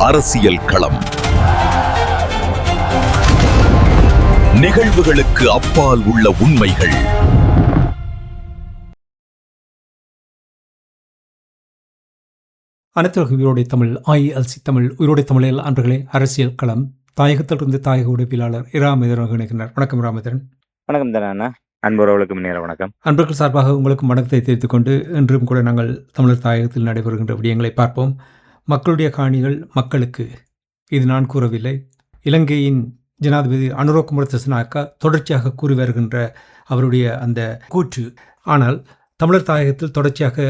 அரசியல் களம். நிகழ்வுகளுக்கு அப்பால் உள்ள உண்மைகள். அனைத்து உயிரோடை தமிழ் ILC தமிழ் உயிரோடை தமிழில் அன்பர்களே, அரசியல் களம் தாயகத்திலிருந்து தாயக உடைப்பிலாளர் இராமேந்திரன் இணைக்கின்றார். வணக்கம் இராமேந்திரன். வணக்கம் தானே அன்புறவுகளுக்கு முன்னேற வணக்கம். அன்பர்கள் சார்பாக உங்களுக்கு வணக்கத்தை தெரிவித்துக் கொண்டு இன்றும் கூட நாங்கள் தமிழர் தாயகத்தில் நடைபெறுகின்ற விடயங்களை பார்ப்போம். மக்களுடைய காணிகள் மக்களுக்கு, இது நான் கூறவில்லை. இலங்கையின் ஜனாதிபதி அனுரகுமார திசாநாயக்கா தொடர்ச்சியாக கூறி வருகின்ற அவருடைய அந்த கூற்று. ஆனால் தமிழர் தாயகத்தில் தொடர்ச்சியாக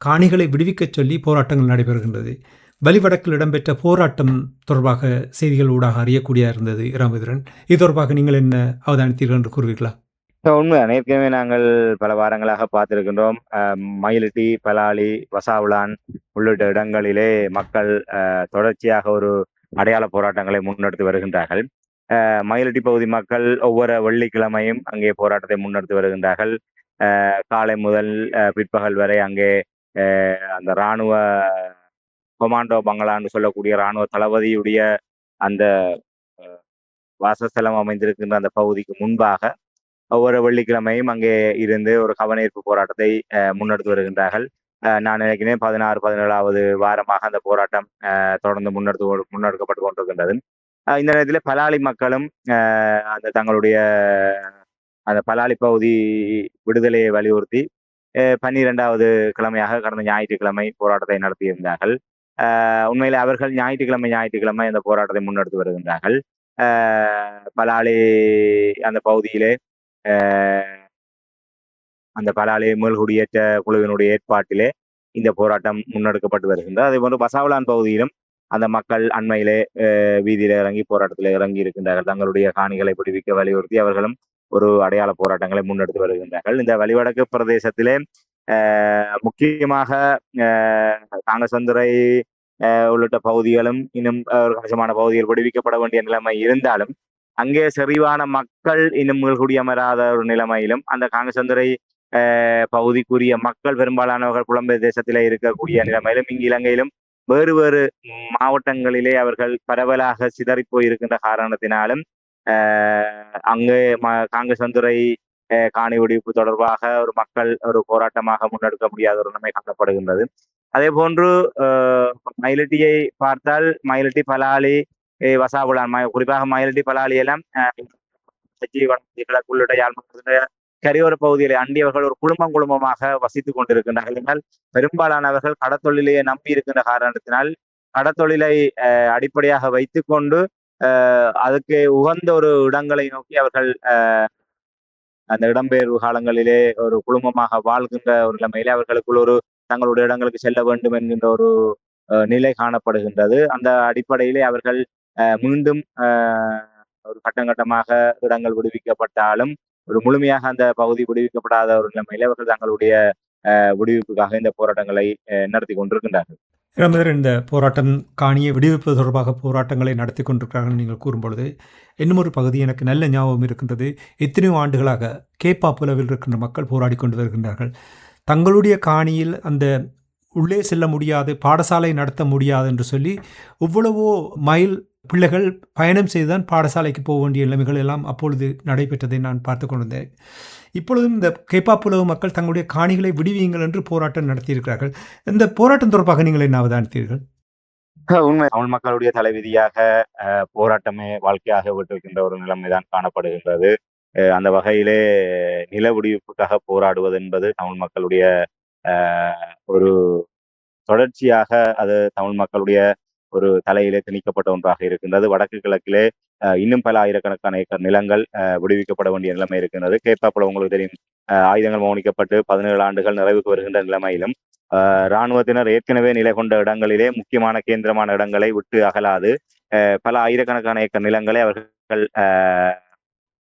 காணிகளை விடுவிக்கச் சொல்லி போராட்டங்கள் நடைபெறுகின்றது. வலிவடக்கில் இடம்பெற்ற போராட்டம் தொடர்பாக செய்திகள் ஊடாக அறியக்கூடிய இருந்தது. இராமேந்திரன், இது தொடர்பாக நீங்கள் என்ன அவதானித்தீர்கள் என்று கூறுவீர்களா? உண்மைதான். ஏற்கனவே நாங்கள் பல வாரங்களாக பார்த்திருக்கின்றோம். மயிலிட்டி, பலாலி, வசாவுலான் உள்ளிட்ட இடங்களிலே மக்கள் தொடர்ச்சியாக ஒரு அடையாள போராட்டங்களை முன்னெடுத்து வருகின்றார்கள். மயிலிட்டி பகுதி மக்கள் ஒவ்வொரு வெள்ளிக்கிழமையும் அங்கே போராட்டத்தை முன்னெடுத்து வருகின்றார்கள். காலை முதல் பிற்பகல் வரை அங்கே அந்த இராணுவ கொமாண்டோ பங்களான்னு சொல்லக்கூடிய இராணுவ தளபதியுடைய அந்த வாசஸ்தலம் அமைந்திருக்கின்ற அந்த பகுதிக்கு முன்பாக ஒவ்வொரு வெள்ளிக்கிழமையும் அங்கே இருந்து ஒரு கவனஈர்ப்பு போராட்டத்தை முன்னெடுத்து வருகின்றார்கள். நான் நினைக்கிறேன் 16-17வது வாரமாக அந்த போராட்டம் தொடர்ந்து முன்னெடுக்கப்பட்டு கொண்டிருக்கின்றது. இந்த நேரத்தில் பலாலி மக்களும் அந்த தங்களுடைய அந்த பலாலி பகுதி விடுதலையை வலியுறுத்தி 12வது கிழமையாக கடந்த ஞாயிற்றுக்கிழமை போராட்டத்தை நடத்தியிருந்தார்கள். உண்மையிலே அவர்கள் ஞாயிற்றுக்கிழமை அந்த போராட்டத்தை முன்னெடுத்து வருகின்றார்கள். பலாலி அந்த பகுதியிலே அந்த பலாலி மீள்குடியேற்ற குழுவினுடைய ஏற்பாட்டிலே இந்த போராட்டம் முன்னெடுக்கப்பட்டு வருகின்றது. அதே போன்று வசாவுலான் பகுதியிலும் அந்த மக்கள் அண்மையிலே வீதியில இறங்கி போராட்டத்தில் இறங்கி இருக்கின்றார்கள். தங்களுடைய காணிகளை விடுவிக்க வலியுறுத்தி அவர்களும் ஒரு அடையாள போராட்டங்களை முன்னெடுத்து வருகின்றார்கள். இந்த வலிவடக்கு பிரதேசத்திலே முக்கியமாக காங்கசந்துறை உள்ளிட்ட பகுதிகளும் இன்னும் ஒரு கணிசமான பகுதிகள் விடுவிக்கப்பட வேண்டிய நிலைமை இருந்தாலும் அங்கே செறிவான மக்கள் இன்னும் குடியமராத ஒரு நிலைமையிலும் அந்த காங்கசந்துறை பகுதிக்குரிய மக்கள் பெரும்பாலானவர்கள் புலம்பெயர் தேசத்திலே இருக்கக்கூடிய நிலைமையிலும் இங்கு இலங்கையிலும் வேறு வேறு மாவட்டங்களிலே அவர்கள் பரவலாக சிதறி போயிருக்கின்ற காரணத்தினாலும் அங்கே காங்கசந்துறை காணி விடுவிப்பு தொடர்பாக ஒரு மக்கள் ஒரு போராட்டமாக முன்னெடுக்க முடியாத ஒரு நிலைமை காணப்படுகின்றது. அதே போன்று மயிலிட்டியை பார்த்தால் மயிலிட்டி, பலாலி, வசாவுலான், குறிப்பாக மயிலிட்டி, பலாலி எல்லாம் கிழக்குள்ளிட யாழ்ப்பாண கரையோர பகுதிகளை அண்டியவர்கள் ஒரு குடும்பமாக வசித்துக் கொண்டிருக்கின்றார்கள். என்றால் பெரும்பாலானவர்கள் கடத்தொழிலையே நம்பி இருக்கின்ற காரணத்தினால் கடத்தொழிலை அடிப்படையாக வைத்துக் கொண்டு அதுக்கு உகந்த ஒரு இடங்களை நோக்கி அவர்கள் அந்த இடம்பெயர்வு காலங்களிலே ஒரு குடும்பமாக வாழ்கின்ற ஒரு நிலைமையிலே அவர்களுக்குள் ஒரு தங்களுடைய இடங்களுக்கு செல்ல வேண்டும் என்கின்ற ஒரு நிலை காணப்படுகின்றது. அந்த அடிப்படையிலே அவர்கள் மீண்டும் ஒரு கட்டமாக இடங்கள் விடுவிக்கப்பட்டாலும் ஒரு முழுமையாக அந்த பகுதி விடுவிக்கப்படாத ஒரு நிலைமையிலே அவர்கள் தங்களுடைய விடுவிப்புக்காக இந்த போராட்டங்களை நடத்தி கொண்டிருக்கின்றார்கள். இந்த போராட்டம் காணியை விடுவிப்பது தொடர்பாக போராட்டங்களை நடத்தி கொண்டிருக்கிறார்கள் நீங்கள் கூறும்பொழுது இன்னும் ஒரு பகுதி எனக்கு நல்ல ஞாபகம் இருக்கின்றது. எத்தனையோ ஆண்டுகளாக கேப்பாப்புலவில் இருக்கின்ற மக்கள் போராடி கொண்டு வருகின்றார்கள். தங்களுடைய காணியில் அந்த உள்ளே செல்ல முடியாது, பாடசாலை நடத்த முடியாது என்று சொல்லி இவ்வளவோ மைல் பிள்ளைகள் பயணம் செய்துதான் பாடசாலைக்கு போக வேண்டிய நிலைமைகள் எல்லாம் அப்பொழுது நடைபெற்றதை நான் பார்த்து கொண்டிருந்தேன். இப்பொழுதும் இந்த கேப்பாப்புலவு மக்கள் தங்களுடைய காணிகளை விடுவியுங்கள் என்று போராட்டம் நடத்தியிருக்கிறார்கள். இந்த போராட்டம் தொடர்பாக நீங்கள் என்ன அவதானித்தீர்கள்? உண்மை, தமிழ் மக்களுடைய தலைவிதியாக போராட்டமே வாழ்க்கையாக விட்டிருக்கின்ற ஒரு நிலைமைதான் காணப்படுகின்றது. அந்த வகையிலே நில விடுவிப்புக்காக போராடுவது என்பது தமிழ் மக்களுடைய ஒரு தொடர்ச்சியாக அது தமிழ் மக்களுடைய ஒரு தலையிலே திணிக்கப்பட்ட ஒன்றாக இருக்கின்றது. வடக்கு கிழக்கிலே இன்னும் பல ஆயிரக்கணக்கான ஏக்கர் நிலங்கள் விடுவிக்கப்பட வேண்டிய நிலைமை இருக்கின்றது. கேப்பாப்புல உங்களுக்கு தெரியும், ஆயுதங்கள் மௌனிக்கப்பட்டு 17 ஆண்டுகள் நிறைவுக்கு வருகின்ற நிலைமையிலும் இராணுவத்தினர் ஏற்கனவே நிலை கொண்ட இடங்களிலே முக்கியமான கேந்திரமான இடங்களை விட்டு அகலாது பல ஆயிரக்கணக்கான ஏக்கர் நிலங்களை அவர்கள்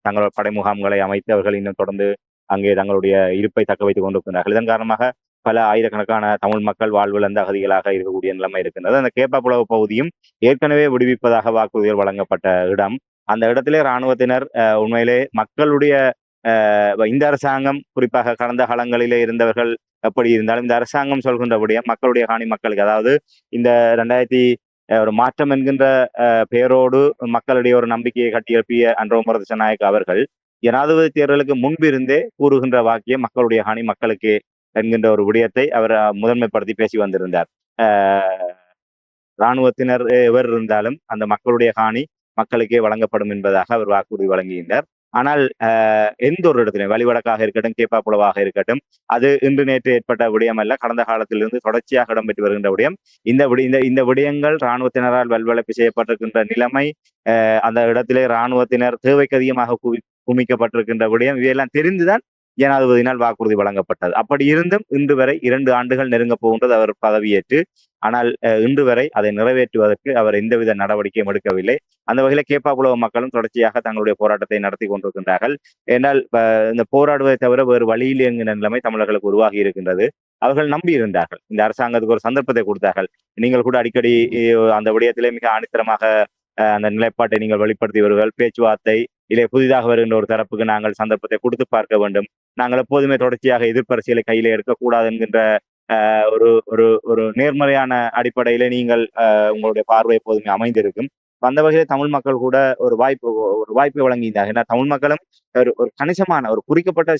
தங்களோட படை முகாம்களை அமைத்து அவர்கள் இன்னும் தொடர்ந்து அங்கே தங்களுடைய இருப்பை தக்க வைத்துக் கொண்டிருக்கிறார்கள். இதன் காரணமாக பல ஆயிரக்கணக்கான தமிழ் மக்கள் வாழ்விழந்த அகதிகளாக இருக்கக்கூடிய நிலைமை இருக்கின்றது. அந்த கேப்பாப்புலவு பகுதியும் ஏற்கனவே விடுவிப்பதாக வாக்குறுதிகள் வழங்கப்பட்ட இடம். அந்த இடத்திலே இராணுவத்தினர் உண்மையிலே மக்களுடைய இந்த அரசாங்கம், குறிப்பாக கடந்த காலங்களிலே இருந்தவர்கள் எப்படி இருந்தாலும் இந்த அரசாங்கம் சொல்கின்றபடியா மக்களுடைய காணி மக்களுக்கு, அதாவது இந்த ஒரு மாற்றம் என்கின்ற பெயரோடு மக்களிடையே ஒரு நம்பிக்கையை கட்டியெழுப்பிய அன்றோ திசாநாயக்க அவர்கள் ஜனாதிபதி தேர்தலுக்கு முன்பிருந்தே கூறுகின்ற வாக்கியம் மக்களுடைய ஹானி மக்களுக்கு என்கின்ற ஒரு விடயத்தை அவர் முதன்மைப்படுத்தி பேசி வந்திருந்தார். இராணுவத்தினர் எவர் இருந்தாலும் அந்த மக்களுடைய ஹானி மக்களுக்கே வழங்கப்படும் என்பதாக அவர் வாக்குறுதி வழங்குகின்றார். ஆனால் எந்த ஒரு இடத்திலும் வழிவடக்காக இருக்கட்டும், கேப்பாப்புலவாக இருக்கட்டும், அது இன்று நேற்று ஏற்பட்ட விடயம் அல்ல. கடந்த காலத்திலிருந்து தொடர்ச்சியாக இடம்பெற்று வருகின்ற விடயம். இந்த விடயங்கள் இராணுவத்தினரால் வல்வளைப்பு செய்யப்பட்டிருக்கின்ற நிலைமை, அந்த இடத்திலே இராணுவத்தினர் தேவைக்கு அதிகமாக குமிக்கப்பட்டிருக்கின்ற விடயம், இவையெல்லாம் தெரிந்துதான் ஜனாதிபதியினால் வாக்குறுதி வழங்கப்பட்டது. அப்படி இருந்தும் இன்று வரை 2 ஆண்டுகள் நெருங்க போகின்றது அவர் பதவியேற்று. ஆனால் இன்று வரை அதை நிறைவேற்றுவதற்கு அவர் எந்தவித நடவடிக்கையும் எடுக்கவில்லை. அந்த வகையில கேப்பாப்புலவ மக்களும் தொடர்ச்சியாக தங்களுடைய போராட்டத்தை நடத்தி கொண்டிருக்கின்றார்கள். ஏனால் இந்த போராடுவதை தவிர வேறு வழியில் என்கிற நிலைமை தமிழர்களுக்கு உருவாகி இருக்கின்றது. அவர்கள் நம்பி இருந்தார்கள், இந்த அரசாங்கத்துக்கு ஒரு சந்தர்ப்பத்தை கொடுத்தார்கள். நீங்கள் கூட அடிக்கடி அந்த விடயத்திலே மிக ஆணித்தரமாக அந்த நிலைப்பாட்டை நீங்கள் வெளிப்படுத்தி வருவீர்கள். பேச்சுவார்த்தை இல்லை, புதிதாக வருகின்ற ஒரு தரப்புக்கு நாங்கள் சந்தர்ப்பத்தை கொடுத்து பார்க்க வேண்டும், நாங்கள் எப்போதுமே தொடர்ச்சியாக எதிர்ப்பரசியலை கையில எடுக்கக்கூடாது என்கின்ற ஒரு ஒரு ஒரு நேர்மறையான அடிப்படையில நீங்கள் உங்களுடைய பார்வை எப்போதுமே அமைந்திருக்கும். அந்த வகையில் தமிழ் மக்கள் கூட ஒரு வாய்ப்பை வழங்கியிருந்தாங்க. ஏன்னா தமிழ் மக்களும் ஒரு கணிசமான ஒரு குறிக்கப்பட்ட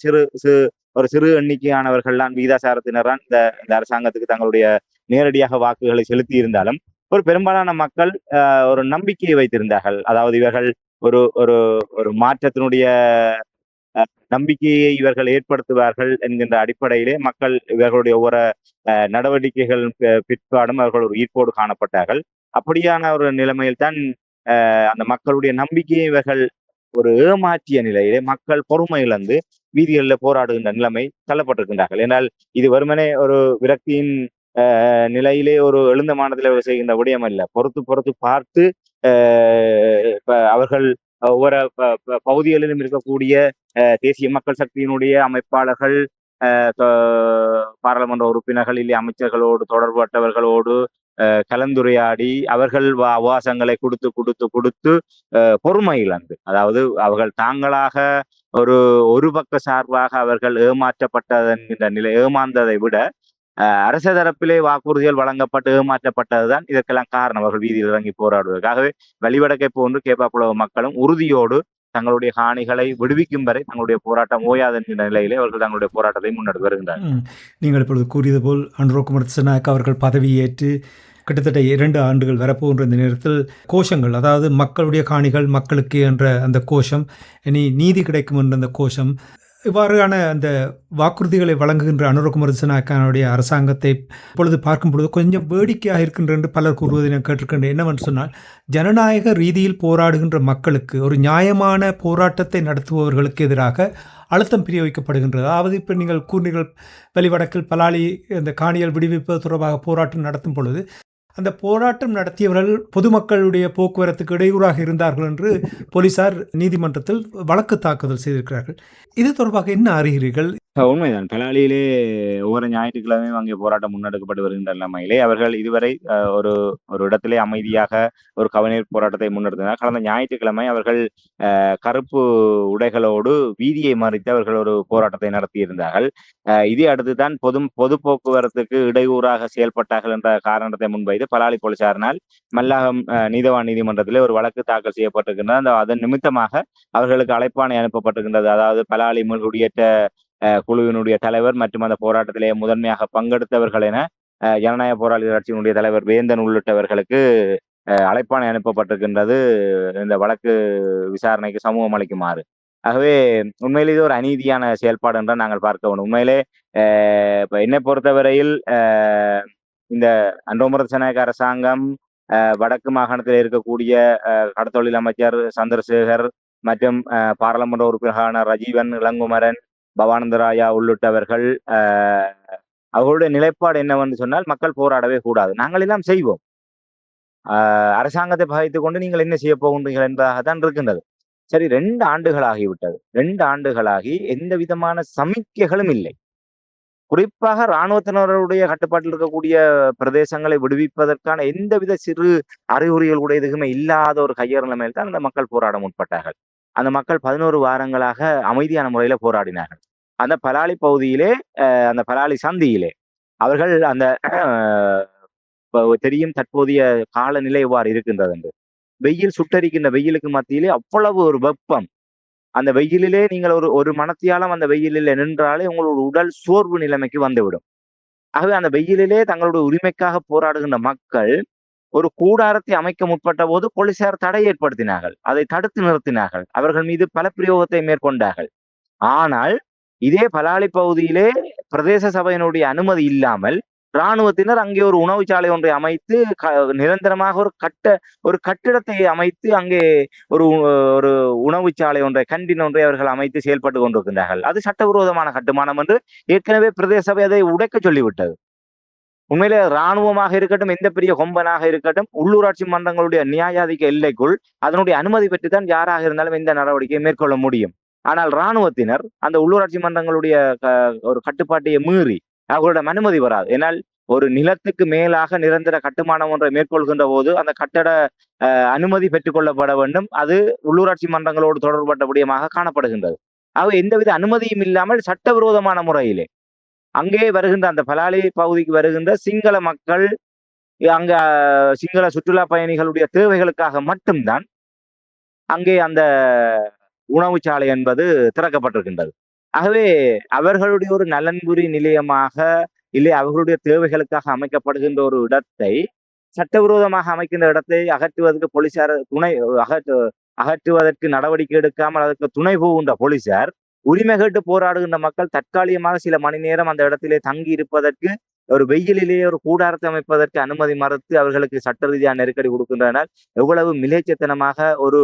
சிறு எண்ணிக்கையானவர்கள்தான் விகிதாசாரத்தினர்தான் இந்த அரசாங்கத்துக்கு தங்களுடைய நேரடியாக வாக்குகளை செலுத்தி இருந்தாலும் ஒரு பெரும்பாலான மக்கள் ஒரு நம்பிக்கையை வைத்திருந்தார்கள். அதாவது இவர்கள் ஒரு ஒரு ஒரு மாற்றத்தினுடைய நம்பிக்கையை இவர்கள் ஏற்படுத்துவார்கள் என்கின்ற அடிப்படையிலே மக்கள் இவர்களுடைய ஒவ்வொரு நடவடிக்கைகள் பிற்பாடும் அவர்கள் ஒரு ஈர்ப்போடு காணப்பட்டார்கள். அப்படியான ஒரு நிலைமையில் தான் அந்த மக்களுடைய நம்பிக்கையை இவர்கள் ஒரு ஏமாற்றிய நிலையிலே மக்கள் பொறுமை இழந்து வீதிகளில் போராடுகின்ற நிலைமை தள்ளப்பட்டிருக்கின்றார்கள். ஏனால் இது வெறுமனே ஒரு விரக்தியின் நிலையிலே ஒரு எழுந்த மாநிலத்தில் செய்கின்ற விடயம் அல்ல. பொறுத்து பார்த்து அவர்கள் ஒவ்வொரு பகுதிகளிலும் இருக்கக்கூடிய தேசிய மக்கள் சக்தியினுடைய அமைப்பாளர்கள், பாராளுமன்ற உறுப்பினர்கள், இல்லை அமைச்சர்களோடு தொடர்பட்டவர்களோடு கலந்துரையாடி அவர்கள் அவாசங்களை கொடுத்து பொறுமை இழந்து, அதாவது அவர்கள் தாங்களாக ஒரு பக்க சார்பாக அவர்கள் ஏமாற்றப்பட்டதென்கின்ற நிலை, ஏமாந்ததை விட அரச தரப்பிலே வாக்குறுதிகள் வழங்கப்பட்டு ஏமாற்றப்பட்டதுதான் இதற்கெல்லாம் காரணம். அவர்கள் வீதியில் இறங்கி போராடுவதற்காகவே வெளிவடக்கை போன்று கேப்பாப்புலவ மக்களும் உறுதியோடு தங்களுடைய ஹானிகளை விடுவிக்கும் வரை தங்களுடைய போராட்டம் ஓயாது என்கின்ற நிலையிலே அவர்கள் தங்களுடைய போராட்டத்தை முன்னெடுத்து வருகின்றனர். நீங்கள் இப்பொழுது கூறியது போல் அன்றோ திசாநாயக்க அவர்கள் பதவியேற்று கிட்டத்தட்ட 2 ஆண்டுகள் வரப்போகின்ற இந்த நேரத்தில் கோஷங்கள், அதாவது மக்களுடைய காணிகள் மக்களுக்கு என்ற அந்த கோஷம், இனி நீதி கிடைக்கும் என்ற அந்த கோஷம், இவ்வாறான அந்த வாக்குறுதிகளை வழங்குகின்ற அனுரகுமார திசாநாயக்கனுடைய அரசாங்கத்தை இப்பொழுது பார்க்கும் பொழுது கொஞ்சம் வேடிக்கையாக இருக்கின்ற என்று பலர் கூறுவதை நான் கேட்டிருக்கின்றேன். என்னவென்று சொன்னால், ஜனநாயக ரீதியில் போராடுகின்ற மக்களுக்கு ஒரு நியாயமான போராட்டத்தை நடத்துபவர்களுக்கு எதிராக அழுத்தம் பிரயோகிக்கப்படுகின்றது. அதாவது இப்போ நீங்கள் கூறினீர்கள், வெளிவடக்கில் பலாலி இந்த காணிகள் விடுவிப்பது தொடர்பாக போராட்டம் நடத்தும் பொழுது அந்த போராட்டம் நடத்தியவர்கள் பொதுமக்களுடைய போக்குவரத்துக்கு இடையூறாக இருந்தார்கள் என்று போலீசார் நீதிமன்றத்தில் வழக்கு தாக்குதல் செய்திருக்கிறார்கள். இது தொடர்பாக என்ன அறிகிறீர்கள்? உண்மைதான். பலாலியிலே ஒவ்வொரு ஞாயிற்றுக்கிழமையும் அங்கே போராட்டம் முன்னெடுக்கப்பட்டு வருகின்ற நிலைமையிலே அவர்கள் இதுவரை ஒரு இடத்திலே அமைதியாக ஒரு கவனீர் போராட்டத்தை முன்னெடுத்தனர். கடந்த ஞாயிற்றுக்கிழமை அவர்கள் கருப்பு உடைகளோடு வீதியை மறித்து அவர்கள் ஒரு போராட்டத்தை நடத்தியிருந்தார்கள். இதை அடுத்துதான் பொது போக்குவரத்துக்கு இடையூறாக செயல்பட்டார்கள் என்ற காரணத்தை முன்வைத்து பலாலி போலீசாரினால் மல்லாகம் நீதவான் நீதிமன்றத்திலே ஒரு வழக்கு தாக்கல் செய்யப்பட்டிருக்கின்றது. அதன் நிமித்தமாக அவர்களுக்கு அழைப்பாணை அனுப்பப்பட்டிருக்கின்றது. அதாவது பலாலி குடியேற்ற குழுவினுடைய தலைவர் மற்றும் அந்த போராட்டத்திலே முதன்மையாக பங்கெடுத்தவர்கள் என ஜனநாயக போராளிகள் கட்சியினுடைய தலைவர் வேந்தன் உள்ளிட்டவர்களுக்கு அழைப்பாணை அனுப்பப்பட்டிருக்கின்றது இந்த வழக்கு விசாரணைக்கு சமூகம் அளிக்குமாறு. ஆகவே உண்மையிலே இது ஒரு அநீதியான செயல்பாடு என்றால் நாங்கள் பார்க்க வேண்டும். உண்மையிலே இப்ப என்னை பொறுத்தவரையில் இந்த அன்றோ திசாநாயக்க அரசாங்கம் வடக்கு மாகாணத்தில் இருக்கக்கூடிய கடத்தொழில் அமைச்சர் சந்திரசேகர் மற்றும் பாராளுமன்ற உறுப்பினரான ரஜீவன், இளங்குமரன், பவானந்தராயா உள்ளிட்டவர்கள் அவர்களுடைய நிலைப்பாடு என்னவென்று சொன்னால், மக்கள் போராடவே கூடாது, நாங்கள் எல்லாம் செய்வோம், அரசாங்கத்தை பகைத்துக் கொண்டு நீங்கள் என்ன செய்ய போகின்றீர்கள் என்பதாகத்தான் இருக்கின்றது. சரி, 2 ஆண்டுகள் ஆகிவிட்டது. 2 ஆண்டுகளாகி எந்த விதமான சமிக்கைகளும் இல்லை. குறிப்பாக இராணுவத்தினருடைய கட்டுப்பாட்டில் இருக்கக்கூடிய பிரதேசங்களை விடுவிப்பதற்கான எந்தவித சிறு அறிகுறிகள் கூட எதுவுமே இல்லாத ஒரு கையேறு நிலைமையில் தான் அந்த மக்கள் போராட முற்பட்டார்கள். அந்த மக்கள் 11 வாரங்களாக அமைதியான முறையில போராடினார்கள். அந்த பலாலி பகுதியிலே, அந்த பலாலி சந்தியிலே அவர்கள் அந்த தெரியும் தற்போதைய காலநிலை எவ்வாறு இருக்கின்றது என்று. வெயில் சுட்டெரிக்கின்ற வெயிலுக்கு மத்தியிலே அவ்வளவு ஒரு வெப்பம். அந்த வெயிலிலே நீங்கள் ஒரு மணத்தியாலம் அந்த வெயிலிலே நின்றாலே உங்களோட உடல் சோர்வு நிலைமைக்கு வந்துவிடும். ஆகவே அந்த வெயிலிலே தங்களுடைய உரிமைக்காக போராடுகின்ற மக்கள் ஒரு கூடாரத்தை அமைக்க முற்பட்ட போது போலீசார் தடை ஏற்படுத்தினார்கள். அதை தடுத்து நிறுத்தினார்கள். அவர்கள் மீது பல பிரயோகத்தை மேற்கொண்டார்கள். ஆனால் இதே பலாலி பகுதியிலே பிரதேச சபையினுடைய அனுமதி இல்லாமல் இராணுவத்தினர் அங்கே ஒரு உணவுச்சாலை ஒன்றை அமைத்து நிரந்தரமாக ஒரு கட்டிடத்தை அமைத்து அங்கே ஒரு ஒரு உணவுச்சாலை ஒன்றை கண்டின் ஒன்றை அவர்கள் அமைத்து செயல்பட்டு கொண்டிருக்கின்றார்கள். அது சட்டவிரோதமான கட்டுமானம் என்று ஏற்கனவே பிரதேச சபை அதை உடைக்க சொல்லிவிட்டது. உண்மையிலே இராணுவமாக இருக்கட்டும், எந்த பெரிய கொம்பனாக இருக்கட்டும், உள்ளூராட்சி மன்றங்களுடைய நியாயாதிக்க எல்லைக்குள் அதனுடைய அனுமதி பெற்றுத்தான் யாராக இருந்தாலும் எந்த நடவடிக்கையை மேற்கொள்ள முடியும். ஆனால் இராணுவத்தினர் அந்த உள்ளூராட்சி மன்றங்களுடைய ஒரு கட்டுப்பாட்டையை மீறி அவர்களிடம் அனுமதி வராது. ஏனால் ஒரு நிலத்துக்கு மேலாக நிரந்தர கட்டுமானம் ஒன்றை மேற்கொள்கின்ற போது அந்த கட்டட அனுமதி பெற்றுக் கொள்ளப்பட வேண்டும். அது உள்ளூராட்சி மன்றங்களோடு தொடர்பட்ட விடயமாக காணப்படுகின்றது. ஆக எந்தவித அனுமதியும் இல்லாமல் சட்டவிரோதமான முறையிலே அங்கே வருகின்ற அந்த பலாலி பகுதிக்கு வருகின்ற சிங்கள மக்கள், அங்க சிங்கள சுற்றுலா பயணிகளுடைய தேவைகளுக்காக மட்டும்தான் அங்கே அந்த உணவுச்சாலை என்பது திறக்கப்பட்டிருக்கின்றது. ஆகவே அவர்களுடைய ஒரு நலன்புரி நிலையமாக, இல்லை அவர்களுடைய தேவைகளுக்காக அமைக்கப்படுகின்ற ஒரு இடத்தை, சட்டவிரோதமாக அமைக்கின்ற இடத்தை அகற்றுவதற்கு போலீசார் அகற்றுவதற்கு நடவடிக்கை எடுக்காமல் அதற்கு துணை போகின்ற போலீசார், உரிமை கேட்டு போராடுகின்ற மக்கள் தற்காலிகமாக சில மணி நேரம் அந்த இடத்திலே தங்கி இருப்பதற்கு, ஒரு வெயிலிலேயே ஒரு கூடாரத்தை அமைப்பதற்கு அனுமதி மறுத்து அவர்களுக்கு சட்ட ரீதியான நெருக்கடி கொடுக்கின்றனர். எவ்வளவு மிலேச்சத்தனமாக ஒரு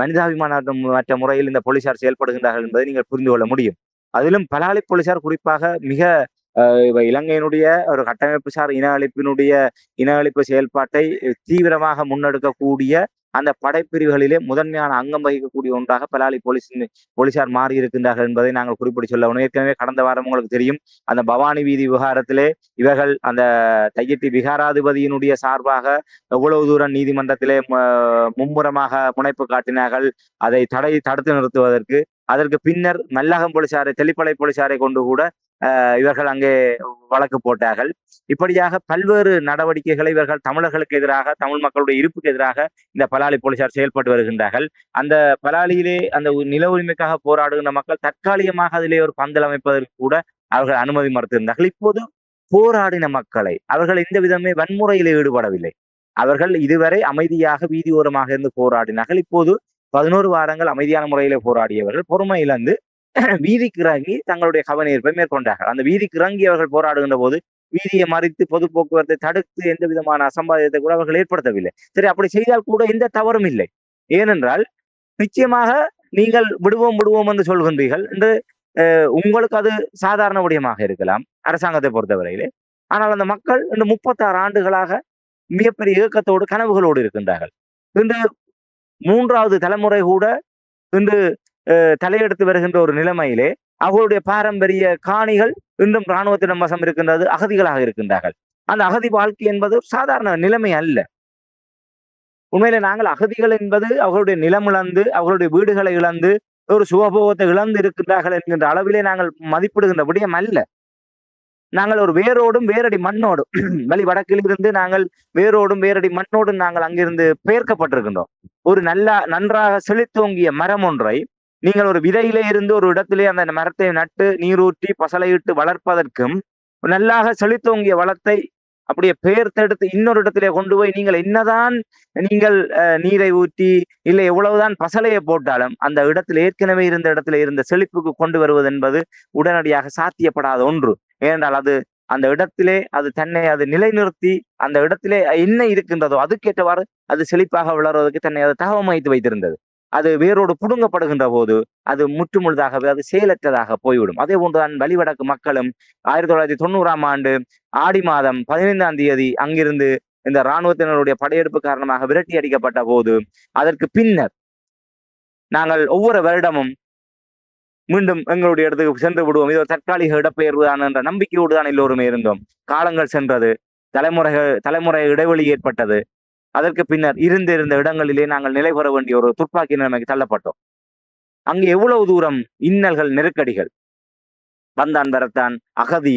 மனிதாபிமானமற்ற முறையில் இந்த போலீசார் செயல்படுகின்றார்கள் என்பதை நீங்கள் புரிந்து கொள்ள முடியும். அதிலும் பலாலி போலீசார் குறிப்பாக மிக இலங்கையினுடைய ஒரு கட்டமைப்பு சார் இன அழிப்பு செயல்பாட்டை தீவிரமாக முன்னெடுக்கக்கூடிய அந்த படைப்பிரிவுகளிலே முதன்மையான அங்கம் வகிக்கக்கூடிய ஒன்றாக பலாலி போலீசார் மாறி இருக்கின்றார்கள் என்பதை நாங்கள் குறிப்பிட்டு சொல்ல வேண்டும். ஏற்கனவே கடந்த வாரம் உங்களுக்கு தெரியும், அந்த பவானி வீதி விவகாரத்திலே இவர்கள் அந்த தையிட்டி விகாராதிபதியினுடைய சார்பாக எவ்வளவு தூரம் நீதிமன்றத்திலே மும்முரமாக முனைப்பு காட்டினார்கள் அதை தடுத்து நிறுத்துவதற்கு. அதற்கு பின்னர் மல்லகம் போலீசாரை, தெளிப்பளை போலீசாரை கொண்டு கூட இவர்கள் அங்கே வழக்கு போட்டார்கள். இப்படியாக பல்வேறு நடவடிக்கைகளை இவர்கள் தமிழர்களுக்கு எதிராக, தமிழ் மக்களுடைய இருப்புக்கு எதிராக இந்த பலாலி போலீசார் செயல்பட்டு வருகின்றார்கள். அந்த பலாலியிலே அந்த நில உரிமைக்காக போராடுகின்ற மக்கள் தற்காலிகமாக அதிலே ஒரு பந்தல் அமைப்பதற்கு கூட அவர்கள் அனுமதி மறுத்திருந்தார்கள். இப்போது போராடின மக்களை அவர்கள் எந்த விதமே வன்முறையில் ஈடுபடவில்லை. அவர்கள் இதுவரை அமைதியாக வீதியோரமாக இருந்து போராடினார்கள். இப்போது 11 வாரங்கள் அமைதியான முறையிலே போராடியவர்கள் பொறுமை இழந்து வீதிக்கு இறங்கி தங்களுடைய கவனஈர்ப்பை மேற்கொண்டார்கள். அந்த வீதிக்கு இறங்கி அவர்கள் போராடுகின்ற போது வீதியை மறித்து பொது போக்குவரத்தை தடுத்து எந்த விதமான அசம்பாவிதத்தை கூட அவர்கள் ஏற்படுத்தவில்லை. சரி, அப்படி செய்தால் கூட எந்த தவறும் இல்லை. ஏனென்றால் நிச்சயமாக நீங்கள் விடுவோம் என்று சொல்கின்றீர்கள் என்று உங்களுக்கு அது சாதாரண விடயமாக இருக்கலாம் அரசாங்கத்தை பொறுத்தவரையிலே. ஆனால் அந்த மக்கள் இந்த 36 ஆண்டுகளாக மிகப்பெரிய இயக்கத்தோடு கனவுகளோடு இருக்கின்றார்கள். இன்று 3வது தலைமுறை கூட இன்று தலையெடுத்து வருகின்ற ஒரு நிலைமையிலே அவர்களுடைய பாரம்பரிய காணிகள் இன்றும் இராணுவத்திடம் வசம் இருக்கின்றது, அகதிகளாக இருக்கின்றார்கள். அந்த அகதி வாழ்க்கை என்பது சாதாரண நிலைமை அல்ல. உண்மையிலே நாங்கள் அகதிகள் என்பது அவர்களுடைய நிலம் இழந்து, அவர்களுடைய வீடுகளை இழந்து, ஒரு சுகபோகத்தை இழந்து இருக்கின்றார்கள் என்கின்ற அளவிலே நாங்கள் மதிப்பிடுகின்ற விடயம் அல்ல. நாங்கள் ஒரு வேரோடும் வேரடி மண்ணோடும் வழி வடக்கிலிருந்து நாங்கள் வேரோடும் வேரடி மண்ணோடும் நாங்கள் அங்கிருந்து பெயர்க்கப்பட்டிருக்கின்றோம். ஒரு நன்றாக செழித்தோங்கிய மரம் ஒன்றை நீங்கள் ஒரு விதையிலே இருந்து ஒரு இடத்திலே அந்த மரத்தை நட்டு நீரூற்றி பசலையிட்டு வளர்ப்பதற்கும், நல்லாக செழித்தோங்கிய வளத்தை அப்படியே பெயர்த்தெடுத்து இன்னொரு இடத்திலே கொண்டு போய் நீங்கள் என்னதான் நீங்கள் நீரை ஊற்றி இல்லை எவ்வளவுதான் பசலையை போட்டாலும் அந்த இடத்துல ஏற்கனவே இருந்த இடத்துல இருந்த செழிப்புக்கு கொண்டு வருவது என்பது உடனடியாக சாத்தியப்படாத ஒன்று. ஏனென்றால் அது அந்த இடத்திலே தன்னை நிலைநிறுத்தி அந்த இடத்திலே என்ன இருக்கின்றதோ அதுக்கேற்றவாறு அது செழிப்பாக வளர்வதற்கு தன்னை அது தகவமைத்து வைத்திருந்தது. அது வேரோடு புடுங்கப்படுகின்ற போது அது முற்றுமுழுதாகவே அது செயலற்றதாக போய்விடும். அதே போன்றுதான் வலிவடக்கு மக்களும் 1990ஆம் ஆண்டு ஆடி மாதம் 15ஆம் தேதி அங்கிருந்து இந்த இராணுவத்தினருடைய படையெடுப்பு காரணமாக விரட்டி அடிக்கப்பட்ட போது அதற்கு பின்னர் நாங்கள் ஒவ்வொரு வருடமும் மீண்டும் எங்களுடைய இடத்துக்கு சென்று விடுவோம், இது ஒரு தற்காலிக இடப்பெயர்வு தான் என்ற நம்பிக்கையோடு தான் எல்லோருமே இருந்தோம். காலங்கள் சென்றது, தலைமுறை இடைவெளி ஏற்பட்டது. அதற்கு பின்னர் இருந்த இடங்களிலே நாங்கள் நிலை பெற வேண்டிய ஒரு துப்பாக்கி நிலைமைக்கு தள்ளப்பட்டோம். அங்கு எவ்வளவு தூரம் இன்னல்கள், நெருக்கடிகள், வந்தான் வரத்தான், அகதி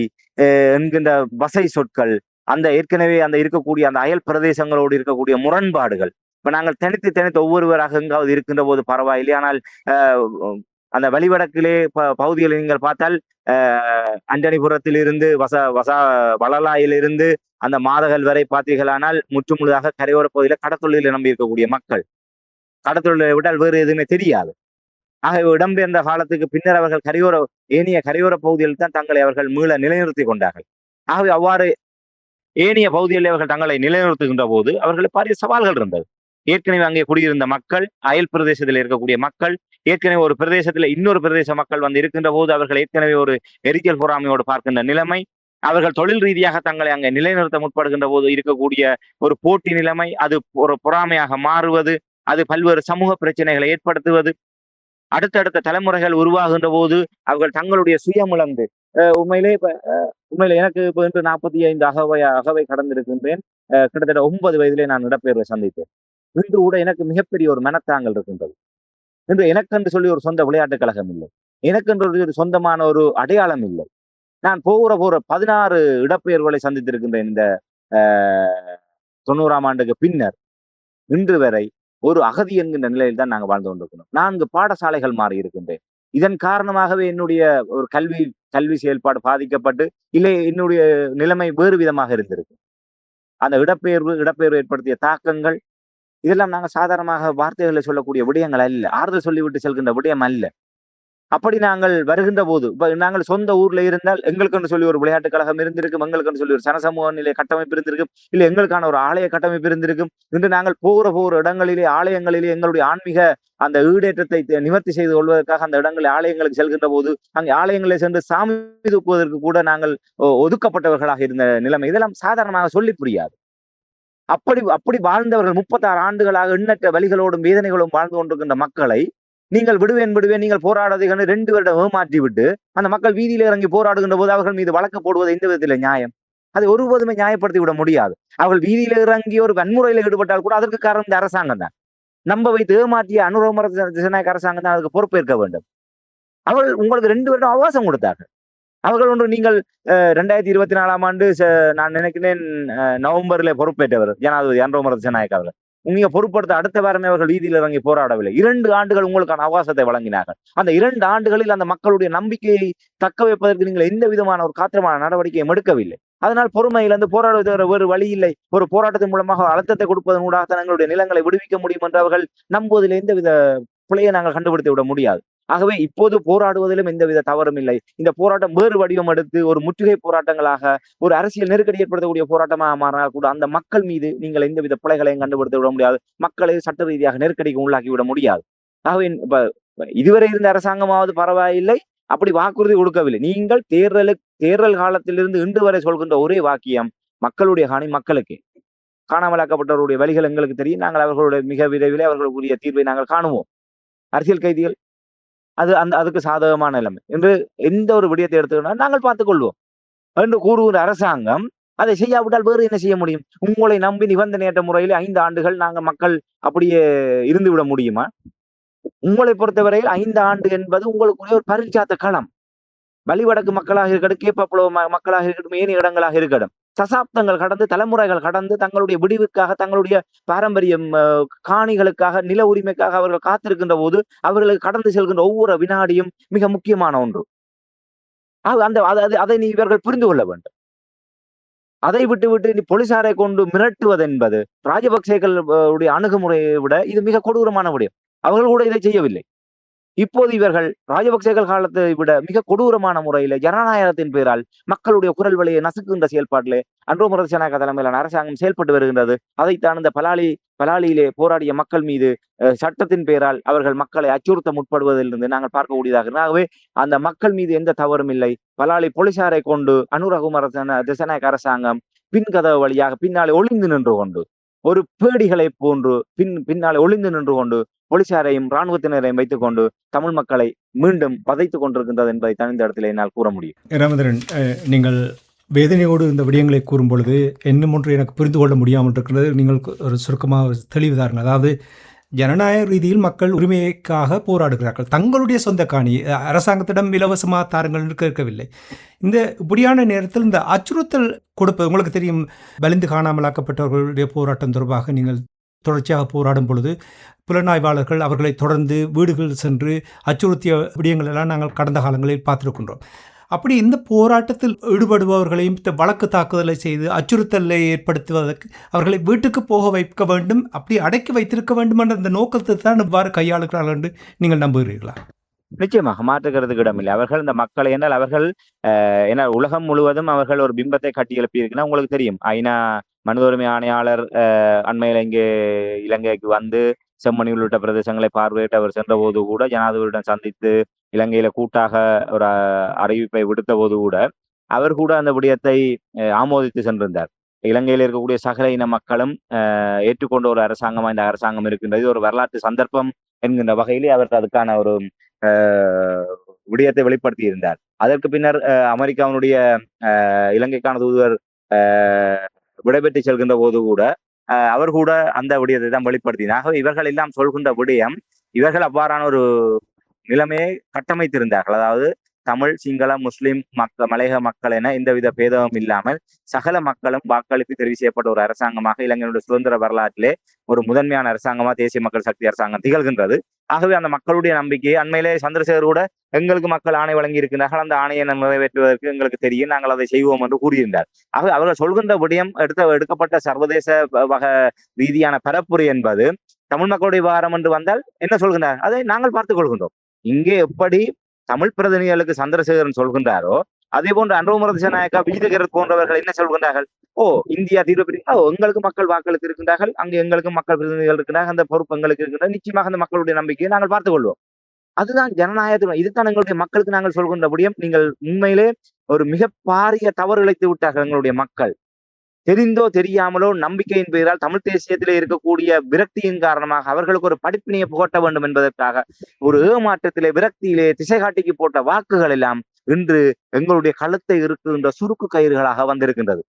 என்கின்ற வசை சொற்கள், அந்த ஏற்கனவே அந்த இருக்கக்கூடிய அந்த அயல் பிரதேசங்களோடு இருக்கக்கூடிய முரண்பாடுகள். இப்ப நாங்கள் தனித்து தனித்து ஒவ்வொருவராக எங்காவது இருக்கின்ற போது பரவாயில்லை. ஆனால் அந்த வழிவடக்கிலே பகுதிகளை நீங்கள் பார்த்தால் அண்டனிபுரத்தில் இருந்து வளலாயிலிருந்து அந்த மாதகள் வரை பார்த்தீர்களானால் முற்றுமுழுதாக கரையோர பகுதியில கடத்தொழிலை நம்பி இருக்கக்கூடிய மக்கள். கடத்தொழிலை விட்டால் வேறு எதுவுமே தெரியாது. ஆகவே இடம்பெயர்ந்த காலத்துக்கு பின்னர் அவர்கள் ஏனைய கரையோர பகுதியில் தான் தங்களை அவர்கள் மீள நிலைநிறுத்தி கொண்டார்கள். ஆகவே அவ்வாறு ஏனைய பகுதிகளில் அவர்கள் தங்களை நிலைநிறுத்துகின்ற போது அவர்களுக்கு பாரிய சவால்கள் இருந்தது. ஏற்கனவே அங்கே குடியிருந்த மக்கள், அயல் பிரதேசத்தில் இருக்கக்கூடிய மக்கள், ஏற்கனவே ஒரு பிரதேசத்தில் இன்னொரு பிரதேச மக்கள் வந்து இருக்கின்ற போது அவர்கள் ஏற்கனவே ஒரு எரிச்சல் பொறாமையோடு பார்க்கின்ற நிலைமை, அவர்கள் தொழில் ரீதியாக தங்களை அங்கே நிலைநிறுத்த முற்படுகின்ற போது இருக்கக்கூடிய ஒரு போட்டி நிலைமை, அது ஒரு பொறாமையாக மாறுவது, அது பல்வேறு சமூக பிரச்சனைகளை ஏற்படுத்துவது, அடுத்தடுத்த தலைமுறைகள் உருவாகின்ற போது அவர்கள் தங்களுடைய சுயமிழந்து உண்மையிலே எனக்கு இப்ப இன்று 45 அகவை கடந்திருக்கின்றேன். கிட்டத்தட்ட 9 வயதிலே நான் இடப்பெயர்வை சந்தித்தேன். இன்று கூட எனக்கு மிகப்பெரிய ஒரு மனத்தாங்கல் இருக்கின்றது. இன்று எனக்கென்று சொல்லி ஒரு சொந்த விளையாட்டுக் கழகம் இல்லை. எனக்கென்று ஒரு சொந்தமான ஒரு அடையாளம் இல்லை. நான் போற 16 இடப்பெயர்வுகளை சந்தித்திருக்கின்றேன் இந்த 90ஆம் ஆண்டுக்கு பின்னர். இன்று வரை ஒரு அகதி என்கின்ற நிலையில் தான் நாங்கள் வாழ்ந்து கொண்டிருக்கிறோம். 4 பாடசாலைகள் மாறி இருக்கின்றேன். இதன் காரணமாகவே என்னுடைய ஒரு கல்வி செயல்பாடு பாதிக்கப்பட்டு, இல்லை என்னுடைய நிலைமை வேறு விதமாக இருந்திருக்கு. அந்த இடப்பெயர்வு ஏற்படுத்திய தாக்கங்கள் இதெல்லாம் நாங்கள் சாதாரணமாக வார்த்தைகளை சொல்லக்கூடிய விடயங்கள் அல்ல. ஆறுதல் சொல்லிவிட்டு செல்கின்ற விடயம் அல்ல. அப்படி நாங்கள் வருகின்ற போது, இப்ப நாங்கள் சொந்த ஊர்ல இருந்தால் எங்களுக்குன்னு சொல்லி ஒரு விளையாட்டுக் கழகம் இருந்திருக்கும், எங்களுக்குன்னு சொல்லி ஒரு சனசமூக நிலை கட்டமைப்பு இருந்திருக்கும், இல்லை எங்களுக்கான ஒரு ஆலய கட்டமைப்பு இருந்திருக்கும். இன்று நாங்கள் போகிற இடங்களிலே, ஆலயங்களிலே எங்களுடைய ஆன்மீக அந்த ஈடேற்றத்தை நிவர்த்தி செய்து கொள்வதற்காக அந்த இடங்களில் ஆலயங்களுக்கு செல்கின்ற போது அங்கே ஆலயங்களில் சென்று சாமி தூக்குவதற்கு கூட நாங்கள் ஒதுக்கப்பட்டவர்களாக இருந்த நிலைமை. இதெல்லாம் சாதாரணமாக சொல்லி புரியாது. அப்படி வாழ்ந்தவர்கள் 36 ஆண்டுகளாக எண்ணற்ற வலிகளோடும் வேதனைகளோடும் வாழ்ந்து கொண்டிருக்கின்ற மக்களை நீங்கள் விடுவேன் நீங்கள் போராடாதீர்கள் 2 வருடம் ஏமாற்றி விட்டு அந்த மக்கள் வீதியில இறங்கி போராடுகின்ற போது அவர்கள் மீது வழக்கு போடுவது எந்த விதத்தில் நியாயம்? அதை ஒருபோதுமே நியாயப்படுத்தி விட முடியாது. அவர்கள் வீதியில இறங்கி ஒரு வன்முறையில ஈடுபட்டால் கூட அதற்கு காரணம் இந்த அரசாங்கம் தான். நம்ப வைத்து ஏமாற்றிய அனுரகுமார திசாநாயக்க அரசாங்கம் தான் அதுக்கு பொறுப்பேற்க வேண்டும். அவர்கள் உங்களுக்கு 2 வருடம் அவகாசம் கொடுத்தார்கள். அவர்கள் ஒன்று நீங்கள் 2024ஆம் ஆண்டு நான் நினைக்கிறேன் நவம்பர்ல பொறுப்பேற்றவர் ஜனாதிபதி அனுரகுமார திசாநாயக்க அவர்கள். நீங்க பொறுப்படுத்த அடுத்த வாரமே அவர்கள் வீதியில் இறங்கி போராடவில்லை. 2 ஆண்டுகள் உங்களுக்கான அவகாசத்தை வழங்கினார்கள். அந்த 2 ஆண்டுகளில் அந்த மக்களுடைய நம்பிக்கையை தக்க வைப்பதற்கு நீங்கள் எந்த விதமான ஒரு காத்திரமான நடவடிக்கையும் எடுக்கவில்லை. அதனால் பொறுமையில் அந்த போராடுவதற்கு வேறு வழி இல்லை. ஒரு போராட்டத்தின் மூலமாக அழுத்தத்தை கொடுப்பதன் மூலமாக தங்களுடைய நிலங்களை விடுவிக்க முடியும் என்று அவர்கள் நம்புவதில் எந்தவித பிழையை நாங்கள் கண்டுபிடித்து விட முடியாது. ஆகவே இப்போது போராடுவதிலும் எந்தவித தவறும் இல்லை. இந்த போராட்டம் வேறு வடிவம் எடுத்து ஒரு முற்றுகை போராட்டங்களாக, ஒரு அரசியல் நெருக்கடி ஏற்படுத்தக்கூடிய போராட்டமாக மாறினால் கூட அந்த மக்கள் மீது நீங்கள் எந்தவித பிழைகளையும் கண்டுபிடித்து விட முடியாது. மக்களை சட்ட ரீதியாக நெருக்கடிக்கு உள்ளாக்கி விட முடியாது. ஆகவே இப்ப இதுவரை இருந்த அரசாங்கமாவது பரவாயில்லை, அப்படி வாக்குறுதி கொடுக்கவில்லை. நீங்கள் தேர்தல் காலத்திலிருந்து இன்று வரை சொல்கின்ற ஒரே வாக்கியம், மக்களுடைய ஹானி மக்களுக்கு. காணாமலாக்கப்பட்டவருடைய வழிகள் எங்களுக்கு தெரியும். நாங்கள் அவர்களுடைய மிக விரைவிலே அவர்களுக்குரிய தீர்வை நாங்கள் காணுவோம். அரசியல் கைதிகள் அதுக்கு சாதகமான நிலைமை என்று எந்த ஒரு விடயத்தை எடுத்துக்கிட்டால் நாங்கள் பார்த்துக் கொள்வோம் என்று கூறுகிற அரசாங்கம் அதை செய்யாவிட்டால் வேறு என்ன செய்ய முடியும்? உங்களை நம்பி நிபந்தனையற்ற முறையில் 5 ஆண்டுகள் நாங்கள் மக்கள் அப்படியே இருந்து விட முடியுமா? உங்களை பொறுத்தவரையில் 5 ஆண்டு என்பது உங்களுக்குரிய ஒரு பரிச்சாத்த களம். வழிவடக்கு மக்களாக இருக்கட்டும், கேப்பப்புலவ மக்களாக இருக்கட்டும், ஏனைய இடங்களாக இருக்கட்டும், தசாப்தங்கள் கடந்து, தலைமுறைகள் கடந்து தங்களுடைய விடிவுக்காக, தங்களுடைய பாரம்பரியம் காணிகளுக்காக, நில உரிமைக்காக அவர்கள் காத்திருக்கின்ற போது அவர்களுக்கு கடந்து செல்கின்ற ஒவ்வொரு வினாடியும் மிக முக்கியமான ஒன்று. அதை இவர்கள் புரிந்து கொள்ள வேண்டும். அதை விட்டு நீ போலீசாரை கொண்டு மிரட்டுவது என்பது ராஜபக்சேக்களுடைய அணுகுமுறையை விட இது மிக கொடூரமான விடயம். அவர்கள் கூட இதை செய்யவில்லை. இப்போது இவர்கள் ராஜபக்சேக்கள் காலத்தை விட மிக கொடூரமான முறையில ஜனநாயகத்தின் பெயரால் மக்களுடைய குரல் வழியை நசுக்குகின்ற செயல்பாட்டிலே அனுரகுமார திசாநாயக்க தலைமையிலான அரசாங்கம் செயல்பட்டு வருகின்றது. அதைத்தான் இந்த பலாலியிலே போராடிய மக்கள் மீது சட்டத்தின் பெயரால் அவர்கள் மக்களை அச்சுறுத்த முற்படுவதிலிருந்து நாங்கள் பார்க்கக்கூடியதாக. ஆகவே அந்த மக்கள் மீது எந்த தவறும் இல்லை. பலாலி போலீசாரை கொண்டு அனுரகுமார திசாநாயக்க அரசாங்கம் பின்கதவு வழியாக பின்னாலே ஒளிந்து நின்று கொண்டு, ஒரு பேடிகளை போன்று பின்னாலே ஒளிந்து நின்று கொண்டு போலீசாரையும் இராணுவத்தினரையும் வைத்துக் கொண்டு தமிழ் மக்களை மீண்டும் பதைத்துக் கொண்டிருக்கின்றது என்பதை தனிந்த இடத்திலே என்னால் கூற முடியும். ராமதரன், நீங்கள் வேதனையோடு இந்த விடயங்களை கூறும் பொழுது இன்னும் ஒன்று எனக்கு புரிந்து கொள்ள முடியாமல் இருக்கிறது. நீங்கள் ஒரு சுருக்கமாக தெளிவுதாருங்கள். அதாவது ஜனநாயக ரீதியில் மக்கள் உரிமைக்காக போராடுகிறார்கள். தங்களுடைய சொந்த காணி அரசாங்கத்திடம் இலவசமாக தாருங்கள் என்று கேட்கவில்லை. இந்த இப்படியான நேரத்தில் இந்த அச்சுறுத்தல் கொடுப்பது உங்களுக்கு தெரியும். வலிந்து காணாமலாக்கப்பட்டவர்களுடைய போராட்டம் தொடர்பாக நீங்கள் தொடர்ச்சியாக போராடும் பொழுது புலனாய்வாளர்கள் அவர்களை தொடர்ந்து வீடுகள் சென்று அச்சுறுத்திய விடயங்கள் எல்லாம் நாங்கள் கடந்த காலங்களில் பார்த்திருக்கின்றோம். அப்படி இந்த போராட்டத்தில் ஈடுபடுபவர்களையும் வழக்கு தாக்குதலை செய்து அச்சுறுத்தலை ஏற்படுத்துவதற்கு அவர்களை வீட்டுக்கு போக வைக்க வேண்டும், அப்படி அடக்கி வைத்திருக்க வேண்டும் என்ற அந்த நோக்கத்தை தான் இவ்வாறு கையாளுகிறார்கள் என்று நீங்கள் நம்புகிறீர்களா? நிச்சயமாக மாற்றுக்கிறதுக்கு இடமில்லை. அவர்கள் இந்த மக்களை என்றால் அவர்கள் ஏன்னா உலகம் முழுவதும் அவர்கள் ஒரு பிம்பத்தை கட்டி எழுப்பியிருக்குன்னா உங்களுக்கு தெரியும். ஐநா மனித உரிமை ஆணையாளர் அண்மையில் இங்கே இலங்கைக்கு வந்து செம்மணி உள்ளிட்ட பிரதேசங்களை பார்வையிட்டு அவர் சென்ற போது கூட ஜனாதிபதியுடன் சந்தித்து இலங்கையில கூட்டாக ஒரு அறிவிப்பை விடுத்த போது கூட அவர் கூட அந்த விடயத்தை ஆமோதித்து சென்றிருந்தார். இலங்கையில் இருக்கக்கூடிய சகல இன மக்களும் ஏற்றுக்கொண்ட ஒரு அரசாங்கமா இந்த அரசாங்கம் இருக்கின்றது, ஒரு வரலாற்று சந்தர்ப்பம் என்கின்ற வகையிலே அவர் அதுக்கான ஒரு விடயத்தை வெளிப்படுத்தி இருந்தார். அதற்கு பின்னர் அமெரிக்காவினுடைய இலங்கைக்கான தூதுவர் விடைபெற்று செல்கின்ற போது கூட அவர் கூட அந்த விடயத்தை தான் வெளிப்படுத்தினார். ஆகவே இவர்கள் எல்லாம் சொல்கின்ற விடயம் இவர்கள் அவ்வாறான ஒரு நிலைமையை கட்டமைத்திருந்தார்கள். அதாவது தமிழ், சிங்கள, முஸ்லிம் மலையக மக்கள் என எந்தவித பேதமும் இல்லாமல் சகல மக்களும் வாக்களித்து தெரிவு செய்யப்பட்ட ஒரு அரசாங்கமாக இலங்கையினுடைய சுதந்திர வரலாற்றிலே ஒரு முதன்மையான அரசாங்கமா தேசிய மக்கள் சக்தி அரசாங்கம் திகழ்கின்றது. ஆகவே அந்த மக்களுடைய நம்பிக்கையை அண்மையிலே சந்திரசேகர் கூட எங்களுக்கு மக்கள் ஆணை வழங்கி இருக்கின்றார்கள், அந்த ஆணையை நிறைவேற்றுவதற்கு எங்களுக்கு தெரியும், நாங்கள் அதை செய்வோம் என்று கூறியிருந்தார். ஆகவே அவர்கள் சொல்கின்ற விடயம் எடுக்கப்பட்ட சர்வதேச ரீதியான பரப்புரை என்பது தமிழ் மக்களுடைய விவகாரம் என்று வந்தால் என்ன சொல்கின்றார், அதை நாங்கள் பார்த்துக் கொள்கின்றோம். இங்கே எப்படி தமிழ் பிரதிநிதிகளுக்கு சந்திரசேகரன் சொல்கின்றாரோ அதே போன்று அனுரகுமார திசாநாயக்கா, விஜிதகரத் போன்றவர்கள் என்ன சொல்கின்றார்கள், இந்தியா தீர்வு எங்களுக்கு மக்கள் வாக்களித்து இருக்கின்றார்கள், அங்கு எங்களுக்கும் மக்கள் பிரதிநிதிகள் இருக்கின்றார்கள், அந்த பொறுப்பு எங்களுக்கு இருக்கின்றது, நிச்சயமாக அந்த மக்களுடைய நம்பிக்கையை நாங்கள் பார்த்துக் கொள்வோம். அதுதான் ஜனநாயகத்தின், இதுதான் எங்களுடைய மக்களுக்கு நாங்கள் சொல்கின்ற முடியும். நீங்கள் உண்மையிலே ஒரு மிக பாரிய தவறு இழைத்து விட்டார்கள் எங்களுடைய மக்கள். தெரிந்தோ தெரியாமலோ நம்பிக்கையின் பெயரால் தமிழ் தேசியத்திலே இருக்கக்கூடிய விரக்தியின் காரணமாக அவர்களுக்கு ஒரு படிப்பினையை புகட்ட வேண்டும் என்பதற்காக ஒரு ஏமாற்றத்திலே விரக்தியிலே திசை காட்டிக்கு போட்ட வாக்குகள் எல்லாம் இன்று எங்களுடைய கழுத்தை இருக்குகின்ற சுருக்கு கயிறுகளாக வந்திருக்கின்றது.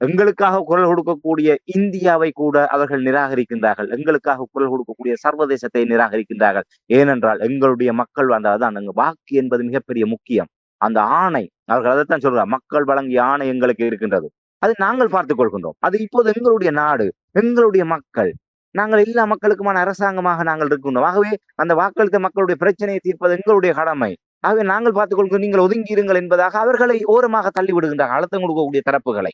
எங்களுக்காக குரல் கொடுக்கக்கூடிய இந்தியாவை கூட அவர்கள் நிராகரிக்கின்றார்கள், எங்களுக்காக குரல் கொடுக்கக்கூடிய சர்வதேசத்தை நிராகரிக்கின்றார்கள். ஏனென்றால் எங்களுடைய மக்கள் வந்தால்தான் அங்கு வாக்கு என்பது மிகப்பெரிய முக்கியம். அந்த ஆணை அவர்கள் அதைத்தான் சொல்றார், மக்கள் வழங்கிய ஆணை எங்களுக்கு இருக்கின்றது, அதை நாங்கள் பார்த்துக் கொள்கின்றோம். அது இப்போது எங்களுடைய நாடு, எங்களுடைய மக்கள், நாங்கள் எல்லா மக்களுக்குமான அரசாங்கமாக நாங்கள் இருக்கின்றோம். ஆகவே அந்த வாக்களித்த மக்களுடைய பிரச்சனையை தீர்ப்பது எங்களுடைய கடமை. ஆகவே நாங்கள் பார்த்துக் கொள்கிறோம், நீங்கள் ஒதுங்கியிருங்கள் என்பதாக அவர்களை ஓரமாக தள்ளி விடுகின்றார்கள் அழுத்தம் கொடுக்கக்கூடிய தரப்புகளை.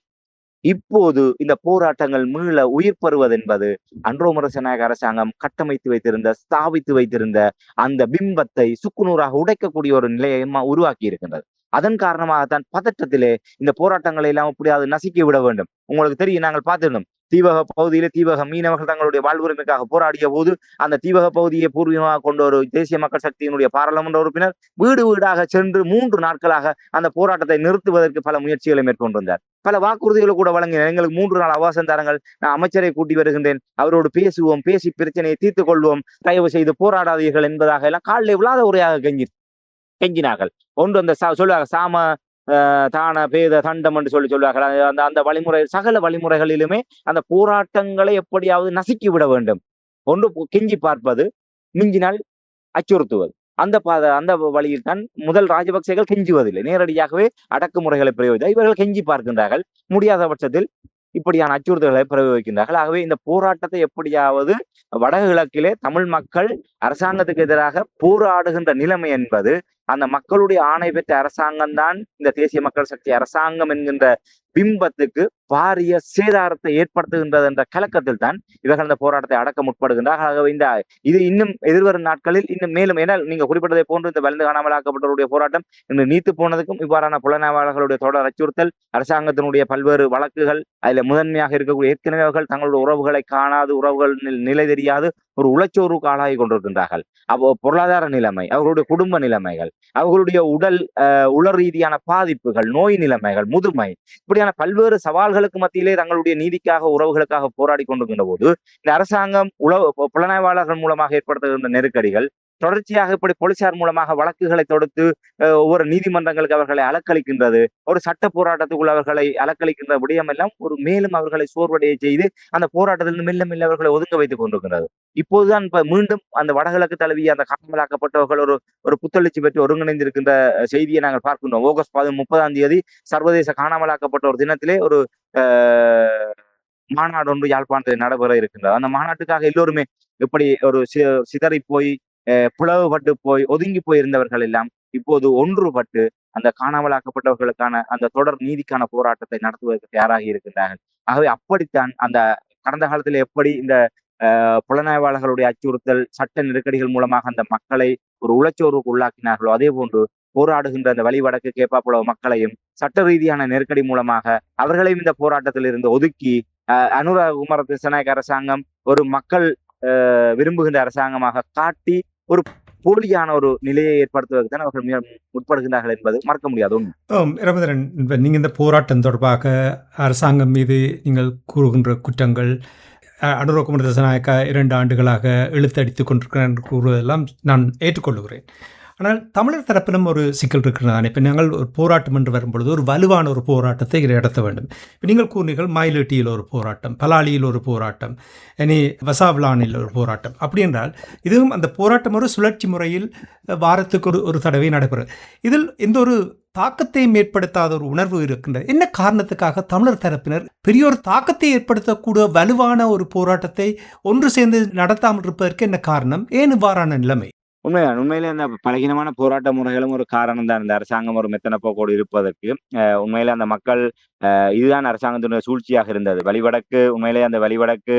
இப்போது இந்த போராட்டங்கள் மீள உயிர் பெறுவது என்பது அனுரகுமார திசாநாயக்க அரசாங்கம் கட்டமைத்து வைத்திருந்த, ஸ்தாபித்து வைத்திருந்த அந்த பிம்பத்தை சுக்குநூறாக உடைக்கக்கூடிய ஒரு நிலையை உருவாக்கி இருக்கின்றது. அதன் காரணமாகத்தான் பதற்றத்திலே இந்த போராட்டங்களை எல்லாம் எப்படியாவது நசுக்கி விட வேண்டும். உங்களுக்கு தெரியும், நாங்கள் பார்த்திருந்தோம் தீவக பகுதியிலே தீவக மீனவர்கள் தங்களுடைய வாழ்வுரிமைக்காக போராடிய போது அந்த தீவக பகுதியை பூர்வீகமாக கொண்ட ஒரு தேசிய மக்கள் சக்தியினுடைய பாராளுமன்ற உறுப்பினர் வீடு வீடாக சென்று 3 நாட்களாக அந்த போராட்டத்தை நிறுத்துவதற்கு பல முயற்சிகளை மேற்கொண்டிருந்தார். பல வாக்குறுதிகளை கூட வழங்கினார். எங்களுக்கு 3 நாள் அவகாசம் தாருங்கள், நான் அமைச்சரை கூட்டி வருகின்றேன், அவரோடு பேசுவோம், பேசி பிரச்சனையை தீர்த்துக் கொள்வோம், தயவு செய்து போராடாதீர்கள் என்பதாக எல்லாம் காலில் விழாத உரையாக கெஞ்சினார்கள். ஒன்று அந்த சொல்லுவாங்க சாம தான பேத தண்டம் என்று சொல்லுவார்கள். அந்த அந்த வழிமுறை, சகல வழிமுறைகளிலுமே அந்த போராட்டங்களை எப்படியாவது நசுக்கி விட வேண்டும். ஒன்று கெஞ்சி பார்ப்பது, மிஞ்சினால் அச்சுறுத்துவது. அந்த வழியில் தான் முதல் ராஜபக்சேகள் கெஞ்சுவதில்லை, நேரடியாகவே அடக்குமுறைகளை பிரயோகித்தார். இவர்கள் கெஞ்சி பார்க்கின்றார்கள், முடியாத பட்சத்தில் இப்படியான அச்சுறுத்தல்களை பிரயோகிக்கின்றார்கள். ஆகவே இந்த போராட்டத்தை எப்படியாவது வடகிழக்கிலே தமிழ் மக்கள் அரசாங்கத்துக்கு எதிராக போராடுகின்ற நிலைமை என்பது அந்த மக்களுடைய ஆணை பெற்ற அரசாங்கம் தான் இந்த தேசிய மக்கள் சக்தி அரசாங்கம் என்கின்ற பிம்பத்துக்கு பாரிய சேதாரத்தை ஏற்படுத்துகின்றது என்ற கலக்கத்தில் தான் இவர்கள் இந்த போராட்டத்தை அடக்க முற்படுகின்றார்கள். ஆகவே இது இன்னும் எதிர்வரும் நாட்களில் இன்னும் மேலும், ஏனால் நீங்க குறிப்பிட்டதை போன்று இந்த வலிந்து காணாமலாக்கப்பட்டவருடைய போராட்டம் இன்று நீத்து போனதுக்கும் இவ்வாறான புலனாய்வாளர்களுடைய தொடர் அச்சுறுத்தல், அரசாங்கத்தினுடைய பல்வேறு வழக்குகள், அதுல முதன்மையாக இருக்கக்கூடிய ஏற்கனவே அவர்கள் தங்களுடைய உறவுகளை காணாது, உறவுகள் நிலை தெரியாது ஒரு உளச்சோர்வுக்கு ஆளாகி கொண்டிருக்கின்றார்கள். அப்போ பொருளாதார நிலைமை, அவர்களுடைய குடும்ப நிலைமைகள், அவர்களுடைய உடல் ரீதியான பாதிப்புகள், நோய் நிலைமைகள், முதுமை, இப்படியான பல்வேறு சவால்களுக்கு மத்தியிலே தங்களுடைய நீதிக்காக, உறவுகளுக்காக போராடி கொண்டிருக்கின்ற போது இந்த அரசாங்கம் புலனாய்வாளர்கள் மூலமாக ஏற்படுத்துகின்ற நெருக்கடிகள், தொடர்ச்சியாக இப்படி போலீசார் மூலமாக வழக்குகளை தொடுத்து ஒவ்வொரு நீதிமன்றங்களுக்கு அவர்களை அலக்களிக்கின்றது. ஒரு சட்ட போராட்டத்துக்குள் அவர்களை அலக்களிக்கின்ற விடயம் எல்லாம் ஒரு மேலும் அவர்களை சோர்வடைய செய்து அந்த போராட்டத்திலிருந்து மெல்ல மெல்ல அவர்களை ஒதுங்க வைத்துக் கொண்டிருக்கிறது. இப்போதுதான் இப்ப மீண்டும் அந்த வடகிழக்கு தழுவிய அந்த காணாமலாக்கப்பட்டவர்கள் ஒரு ஒரு புத்தெழுச்சி பெற்று ஒருங்கிணைந்திருக்கின்ற செய்தியை நாங்கள் பார்க்கின்றோம். ஆகஸ்ட் 30 சர்வதேச காணாமலாக்கப்பட்டோர் தினத்திலே ஒரு மாநாடு ஒன்று யாழ்ப்பாணத்தில் நடைபெற இருக்கின்றது. அந்த மாநாட்டுக்காக எல்லோருமே எப்படி ஒரு சிதறி போய் பிளவுபட்டு போய் ஒதுங்கி போயிருந்தவர்கள் எல்லாம் இப்போது ஒன்றுபட்டு அந்த காணாமலாக்கப்பட்டவர்களுக்கான அந்த தொடர் நீதிக்கான போராட்டத்தை நடத்துவதற்கு தயாராகி இருக்கின்றார்கள். ஆகவே அப்படித்தான் அந்த கடந்த காலத்தில் எப்படி இந்த புலனாய்வாளர்களுடைய அச்சுறுத்தல், சட்ட நெருக்கடிகள் மூலமாக அந்த மக்களை ஒரு உளச்சோர்வுக்கு உள்ளாக்கினார்களோ அதே போன்று போராடுகின்ற அந்த வழிவடக்கு கேப்பாப்புலவு மக்களையும் சட்ட ரீதியான நெருக்கடி மூலமாக அவர்களையும் இந்த போராட்டத்தில் இருந்து ஒதுக்கி அனுர குமார திசாநாயக்க அரசாங்கம் ஒரு மக்கள் விரும்புகின்ற அரசாங்கமாக காட்டி ஒரு போலியான ஒரு நிலையை ஏற்படுத்துவதற்கு தான் அவர்கள் முற்படுகின்றார்கள் என்பது மறக்க முடியாது உண்மை. ரமேந்திரன், நீங்கள் இந்த போராட்டம் தொடர்பாக அரசாங்கம் மீது நீங்கள் கூறுகின்ற குற்றங்கள், அனுர குமார திசாநாயக்கா 2 ஆண்டுகளாக இழுத்தடித்துக் கொண்டிருக்கிறார் என்று கூறுவதெல்லாம் நான் ஏற்றுக்கொள்கிறேன். ஆனால் தமிழர் தரப்பிலும் ஒரு சிக்கல் இருக்கிறது. இப்போ நாங்கள் ஒரு போராட்டம் என்று வரும்பொழுது ஒரு வலுவான ஒரு போராட்டத்தை நடத்த வேண்டும். இப்போ நீங்கள் கூறினீர்கள் மயிலட்டியில் ஒரு போராட்டம், பலாலியில் ஒரு போராட்டம், இனி வசாவிலானில் ஒரு போராட்டம். அப்படி என்றால் இதுவும் அந்த போராட்டம் ஒரு சுழற்சி முறையில் வாரத்துக்கு ஒரு தடவை நடைபெறும். இதில் எந்த ஒரு தாக்கத்தையும் ஏற்படுத்தாத ஒரு உணர்வு இருக்கின்றது. என்ன காரணத்துக்காக தமிழர் தரப்பினர் பெரிய ஒரு தாக்கத்தை ஏற்படுத்தக்கூடிய வலுவான ஒரு போராட்டத்தை ஒன்று சேர்ந்து நடத்தாமல் இருப்பதற்கு என்ன காரணம்? ஏன் இவ்வாறான நிலைமை? உண்மையிலே அந்த பலகீனமான போராட்ட முறைகளும் ஒரு காரணம் தான். இந்த அரசாங்கம் ஒரு மெத்தன போக்கோடு இருப்பதற்கு உண்மையிலே அந்த மக்கள் இதுதான் அரசாங்கத்தினுடைய சூழ்ச்சியாக இருந்தது. வழிவடக்கு உண்மையிலே அந்த வழிவடக்கு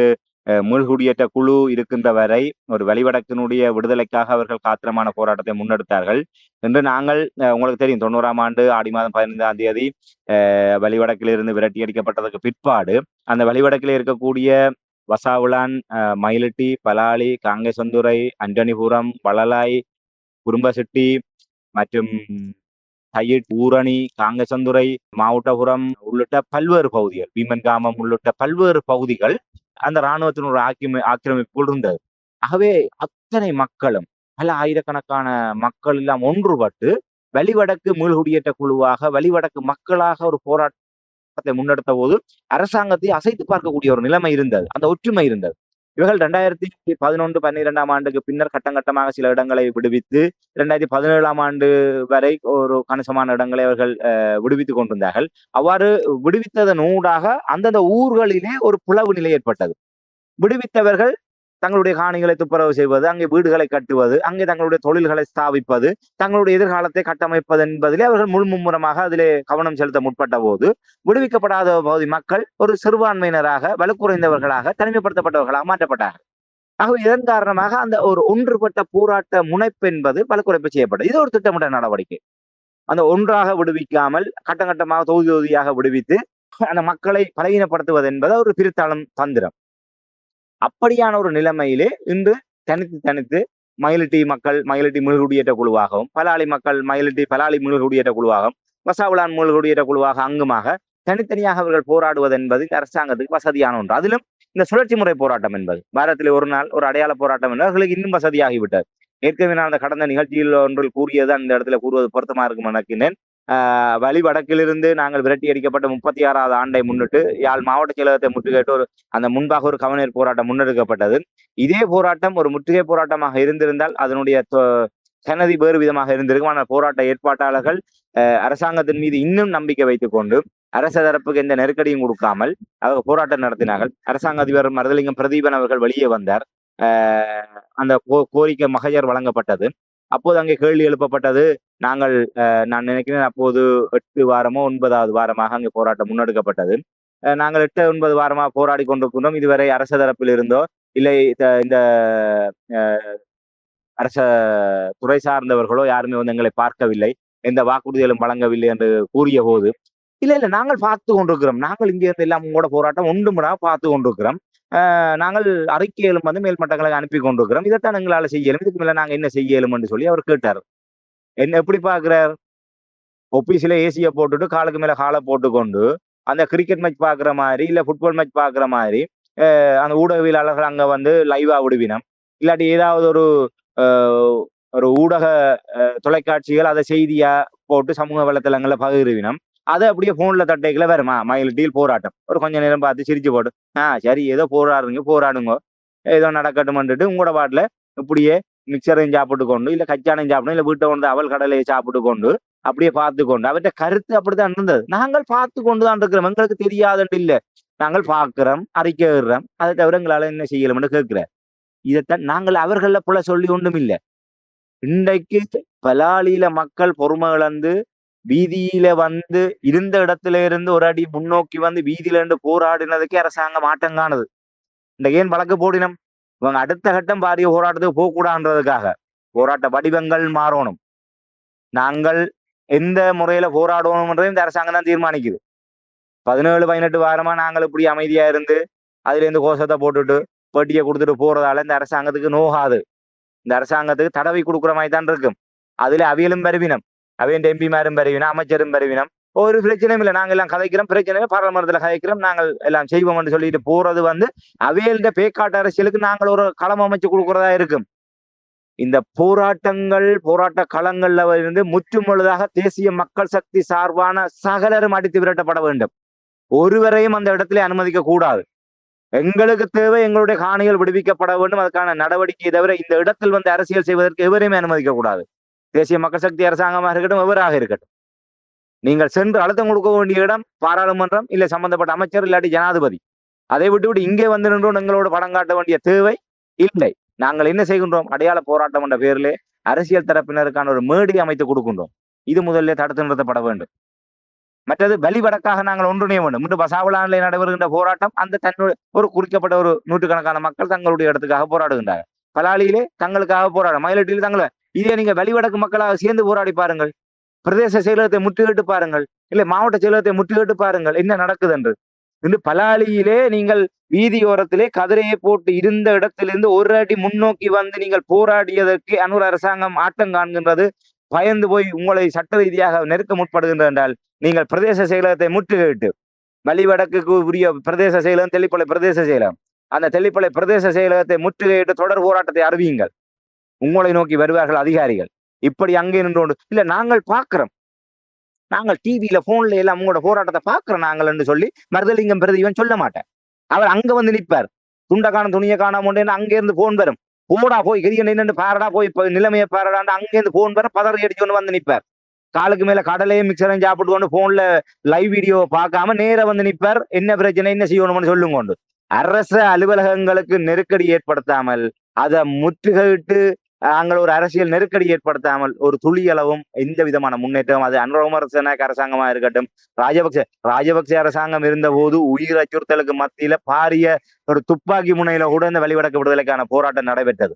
மீள்குடியேற்ற குழு இருக்கின்ற வரை ஒரு வழிவடக்கினுடைய விடுதலைக்காக அவர்கள் காத்திரமான போராட்டத்தை முன்னெடுத்தார்கள் என்று நாங்கள் உங்களுக்கு தெரியும். 90ஆம் ஆண்டு ஆடி மாதம் 15ஆம் தேதி வழிவடக்கிலிருந்து விரட்டி அடிக்கப்பட்டதற்கு பிற்பாடு அந்த வழிவடக்கில் இருக்கக்கூடிய வசாவுலான், மயிலட்டி, பலாலி, காங்கேசந்துறை, அண்டனிபுரம், வளலாய், குறும்பசிட்டி மற்றும் தையிட், ஊரணி, காங்கேசந்துறை, மாவட்டபுரம் உள்ளிட்ட பல்வேறு பகுதிகள், பீமன்காமம் உள்ளிட்ட பல்வேறு பகுதிகள் அந்த இராணுவத்தினுடைய ஆக்கிரமிப்புள் இருந்தது. ஆகவே அத்தனை மக்களும் பல ஆயிரக்கணக்கான மக்கள் எல்லாம் ஒன்றுபட்டு வழிவடக்கு மீள்குடியேற்ற குழுவாக வழிவடக்கு மக்களாக ஒரு போராட்டத்தை முன்னெடுத்த போது அரசாங்கத்தை அசைத்து பார்க்கக்கூடிய ஒரு நிலைமை இருந்தது. அந்த ஒற்றுமை இருந்தது. இவர்கள் 2011-12ஆம் ஆண்டுக்கு பின்னர் கட்டங்கட்டமாக சில இடங்களை விடுவித்து 2017ஆம் ஆண்டு வரை ஒரு கணிசமான இடங்களை அவர்கள் விடுவித்துக் கொண்டிருந்தார்கள். அவ்வாறு விடுவித்ததன் ஊடாக அந்தந்த ஊர்களிலே ஒரு பிளவு நிலை ஏற்பட்டது. விடுவித்தவர்கள் தங்களுடைய காணிகளை துப்புரவு செய்வது, அங்கே வீடுகளை கட்டுவது, அங்கே தங்களுடைய தொழில்களை ஸ்தாபிப்பது, தங்களுடைய எதிர்காலத்தை கட்டமைப்பது என்பதிலே அவர்கள் மும்முரமாக அதிலே கவனம் செலுத்த முற்பட்ட போது விடுவிக்கப்படாத பகுதி மக்கள் ஒரு சிறுபான்மையினராக, வலுக்குறைந்தவர்களாக, தனிமைப்படுத்தப்பட்டவர்களாக மாற்றப்பட்டார்கள். ஆகவே இதன் காரணமாக அந்த ஒரு ஒன்றுபட்ட போராட்ட முனைப்பு என்பது வலுக்குறைப்பு செய்யப்பட்டது. இது ஒரு திட்டமிட்ட நடவடிக்கை. அந்த ஒன்றாக விடுவிக்காமல் கட்டங்கட்டமாக தொகுதியாக விடுவித்து அந்த மக்களை பலகீனப்படுத்துவது என்பது ஒரு பிரித்தாளும் தந்திரம். அப்படியான ஒரு நிலைமையிலே இன்று தனித்து மயிலட்டி மக்கள் மயிலட்டி மீள்குடியேற்ற குழுவாகவும், பலாலி மக்கள் மயிலட்டி பலாலி மீள்குடியேற்ற குழுவாகவும், வசாவுலான் மீள்குடியேற்ற குழுவாக அங்குமாக தனித்தனியாக அவர்கள் போராடுவது என்பது அரசாங்கத்துக்கு வசதியான ஒன்று. அதிலும் இந்த சுழற்சி முறை போராட்டம் என்பது வாரத்தில் ஒரு நாள் ஒரு அடையாள போராட்டம் என்பது அவர்களுக்கு இன்னும் வசதியாகிவிட்டது. ஏற்கனவே நான் அந்த கடந்த நிகழ்ச்சியில் ஒன்றில் கூறியது அந்த இடத்துல கூறுவது பொருத்தமா இருக்கும் நினைக்கிறேன். வழி வடக்கிலிருந்து நாங்கள் விரட்டி அடிக்கப்பட்ட 36வது ஆண்டை முன்னிட்டு யாழ் மாவட்ட செயலகத்தை முற்றுகையிட்டு அந்த முன்பாக ஒரு கவனீர் போராட்டம் முன்னெடுக்கப்பட்டது. இதே போராட்டம் ஒரு முற்றுகை போராட்டமாக இருந்திருந்தால் அதனுடைய சனதி வேறு விதமாக இருந்திருக்கும். ஆனால் போராட்ட ஏற்பாட்டாளர்கள் அரசாங்கத்தின் மீது இன்னும் நம்பிக்கை வைத்துக் கொண்டு அரச தரப்புக்கு எந்த நெருக்கடியும் கொடுக்காமல் அவர் போராட்டம் நடத்தினார்கள். அரசாங்க அதிபர் மருதலிங்கம் பிரதீபன் அவர்கள் வெளியே வந்தார். அந்த கோரிக்கை மகஜர் வழங்கப்பட்டது. அப்போது அங்கே கேள்வி எழுப்பப்பட்டது. நான் நினைக்கிறேன் அப்போது 8 வாரமோ 9வது வாரமாக அங்கே போராட்டம் முன்னெடுக்கப்பட்டது. நாங்கள் 8-9 வாரமாக போராடி கொண்டிருக்கின்றோம். இதுவரை அரச தரப்பில் இருந்தோ இல்லை இந்த அரச துறை சார்ந்தவர்களோ யாருமே வந்து எங்களை பார்க்கவில்லை, எந்த வாக்குறுதிகளும் வழங்கவில்லை என்று கூறிய போது இல்ல நாங்கள் பார்த்து கொண்டிருக்கிறோம், நாங்கள் இங்கே இருந்து எல்லாம் உங்களோட போராட்டம் ஒன்றுமுறை பார்த்து கொண்டிருக்கிறோம், நாங்கள் அறிக்கையிலும் வந்து மேல்மட்டங்களை அனுப்பி கொண்டிருக்கிறோம், இதைத்தான் எங்களால் செய்யலும், இதுக்கு மேல நாங்க என்ன செய்யலும் என்று சொல்லி அவர் கேட்டார். என்ன எப்படி பாக்குறார்? ஒபிசில ஏசியை போட்டுட்டு காலுக்கு மேல காலை போட்டுக்கொண்டு அந்த கிரிக்கெட் மேட்ச் பாக்குற மாதிரி இல்ல ஃபுட்பால் மேட்ச் பாக்குற மாதிரி அந்த ஊடகவியலாளர்கள் அங்க வந்து லைவா விடுவினம், இல்லாட்டி ஏதாவது ஒரு அஹ், ஒரு ஊடக தொலைக்காட்சிகள் அதை செய்தியா போட்டு சமூக வலைத்தளங்கள்ல பகிர்வினம். அதை அப்படியே போன்ல தட்டைக்குள்ள வருமா மயில் டீல் போராட்டம் ஒரு கொஞ்ச நேரம் பார்த்து சிரிச்சு போட்டு சரி ஏதோ போராடுறீங்க போராடுங்க ஏதோ நடக்கட்டும்ன்ட்டு உங்களோட பாட்டுல இப்படியே மிக்சரையும் சாப்பிட்டு கொண்டு இல்ல கச்சானையும் சாப்பிடணும் இல்ல வீட்டை கொண்டு அவல் கடலையை சாப்பிட்டு கொண்டு அப்படியே பார்த்து கொண்டு அவற்றை கருத்து அப்படித்தான் இருந்தது. நாங்கள் பார்த்து கொண்டு தான் இருக்கிறோம், எங்களுக்கு தெரியாதுன்னு இல்ல, நாங்கள் பார்க்கிறோம் அறிக்கைறோம், அதை தவிர எங்களால என்ன செய்யலாம்னு கேட்கிறேன். இதைத்தான் நாங்கள் அவர்கள போல சொல்லி ஒன்றும் இல்லை. இன்றைக்கு பலாலியில மக்கள் பொறுமை இழந்து வீதியில வந்து இருந்த இடத்துல இருந்து ஒரு அடி முன்னோக்கி வந்து வீதியில இருந்து போராடினதுக்கு அரசாங்கம் ஆட்டங்கானது. இந்த ஏன் வழக்கு போடினம் இவங்க அடுத்த கட்டம் பாரிய போராட்டத்துக்கு போகக்கூடாதுன்றதுக்காக போராட்ட வடிவங்கள் மாறணும். நாங்கள் எந்த முறையில போராடணும்ன்றதையும் இந்த அரசாங்கம் தான் தீர்மானிக்குது. 17-18 வாரமா நாங்கள் இப்படி அமைதியா இருந்து அதுல இருந்து கோஷத்தை போட்டுட்டு பேட்டியை கொடுத்துட்டு போறதால இந்த அரசாங்கத்துக்கு நோகாது. இந்த அரசாங்கத்துக்கு தடவை கொடுக்குற மாதிரி தான் இருக்கும். அதுல அவியலும் பருவினம், அவையின் எம்பிமாரும் பருவினம், அமைச்சரும் பருவினம், ஒரு பிரச்சனையும் இல்லை. நாங்கள் எல்லாம் கதைக்கிறோம், பிரச்சனை பாராளுமன்றத்துல கதைக்கிறோம், நாங்கள் எல்லாம் செய்வோம்னு சொல்லிட்டு போறது வந்து அவையல்ட பேக்காட்டு அரசியலுக்கு நாங்கள் ஒரு களம் அமைச்சு கொடுக்கறதா இருக்கும். இந்த போராட்டங்கள் போராட்ட களங்கள்ல இருந்து முற்றுமுழுதாக தேசிய மக்கள் சக்தி சார்பான சகலரும் அடித்து விரட்டப்பட வேண்டும். ஒருவரையும் அந்த இடத்துல அனுமதிக்க கூடாது. எங்களுக்கு தேவை எங்களுடைய காணிகள் விடுவிக்கப்பட வேண்டும். அதுக்கான நடவடிக்கையை தவிர இந்த இடத்தில் வந்து அரசியல் செய்வதற்கு எவரையுமே அனுமதிக்க கூடாது. தேசிய மக்கள் சக்தி அரசாங்கமாக இருக்கட்டும், எவராக இருக்கட்டும், நீங்கள் சென்று அழுத்தம் கொடுக்க வேண்டிய இடம் பாராளுமன்றம், இல்லை சம்பந்தப்பட்ட அமைச்சர், இல்லாட்டி ஜனாதிபதி. அதை விட்டு இங்கே வந்து நின்றோம் எங்களோட படம் காட்ட வேண்டிய தேவை இல்லை. நாங்கள் என்ன செய்கின்றோம், அடையாள போராட்டம் என்ற பேரிலே அரசியல் தரப்பினருக்கான ஒரு மேடை அமைத்து கொடுக்கின்றோம். இது முதல்ல தடுத்து நிறுத்தப்பட வேண்டும். மற்றது வழிவடக்காக நாங்கள் ஒன்றிணைய வேண்டும். இன்று பசாவளானிலே நடைபெறுகின்ற போராட்டம் அந்த தன்னுடைய ஒரு குறிக்கப்பட்ட ஒரு நூற்றுக்கணக்கான மக்கள் தங்களுடைய இடத்துக்காக போராடுகின்றார்கள். பலாலியிலே தங்களுக்காக போராட, மயிலட்டியில் தங்களை இதே நீங்க வழிவடக்கு மக்களாக சேர்ந்து போராடி பாருங்கள். பிரதேச செயலகத்தை முற்றுகையிட்டு பாருங்கள், இல்லை மாவட்ட செயலகத்தை முற்றுகையிட்டு பாருங்கள் என்ன நடக்குது என்று. இன்று பலாலியிலே நீங்கள் வீதியோரத்திலே கதிரையை போட்டு இருந்த இடத்திலிருந்து ஒரு அடி முன்னோக்கி வந்து நீங்கள் போராடியதற்கு அன்னூர் அரசாங்கம் ஆட்டம் காண்கின்றது. பயந்து போய் உங்களை சட்ட ரீதியாக நெருக்க முற்படுகின்ற என்றால் நீங்கள் பிரதேச செயலகத்தை முற்றுகையிட்டு, வழிவடக்குக்கு உரிய பிரதேச செயலகம் தெல்லிப்பளை பிரதேச செயலகம், அந்த தெல்லிப்பளை பிரதேச செயலகத்தை முற்றுகையிட்டு தொடர் போராட்டத்தை அறிவியுங்கள். உங்களை நோக்கி வருவார்கள் அதிகாரிகள். இப்படி அங்கே நின்று இல்ல நாங்கள் பார்க்கிறோம், நாங்கள் டிவியில போன்ல எல்லாம் உங்களோட போராட்டத்தை பார்க்கிறோம் நாங்கள் என்று சொல்லி மருதலிங்கம் பிரதிவன் சொல்ல மாட்டேன். அவர் அங்க வந்து நிற்பார். துண்டை காணும் துணியை காணாம அங்கே இருந்து போன் வரும். போடா போய் கிரிய நின்று பாரடா போய் நிலைமையை பாரடான்னு அங்கேருந்து போன் வர பதறி அடிச்சு கொண்டு வந்து நிற்பார். காலுக்கு மேல கடலையும் மிக்சரையும் சாப்பிட்டு கொண்டு போன்ல லைவ் வீடியோ பார்க்காம நேர வந்து நிற்பார். என்ன பிரச்சனை என்ன செய்யணும்னு சொல்லுங்க கொண்டு. அரச அலுவலகங்களுக்கு நெருக்கடி ஏற்படுத்தாமல், அதை முற்றுகையிட்டு நாங்கள் ஒரு அரசியல் நெருக்கடி ஏற்படுத்தாமல் ஒரு துளியளவும் எந்த விதமான முன்னேற்றம், அது அனுரகுமாரசேனாக்கு அரசாங்கமா இருக்கட்டும், ராஜபக்சே அரசாங்கம் இருந்த போது உயிர் அச்சுறுத்தலுக்கு மத்தியில பாரிய ஒரு துப்பாக்கி முனையில கூட இந்த வழிவடக்கு விடுதலைக்கான போராட்டம் நடைபெற்றது.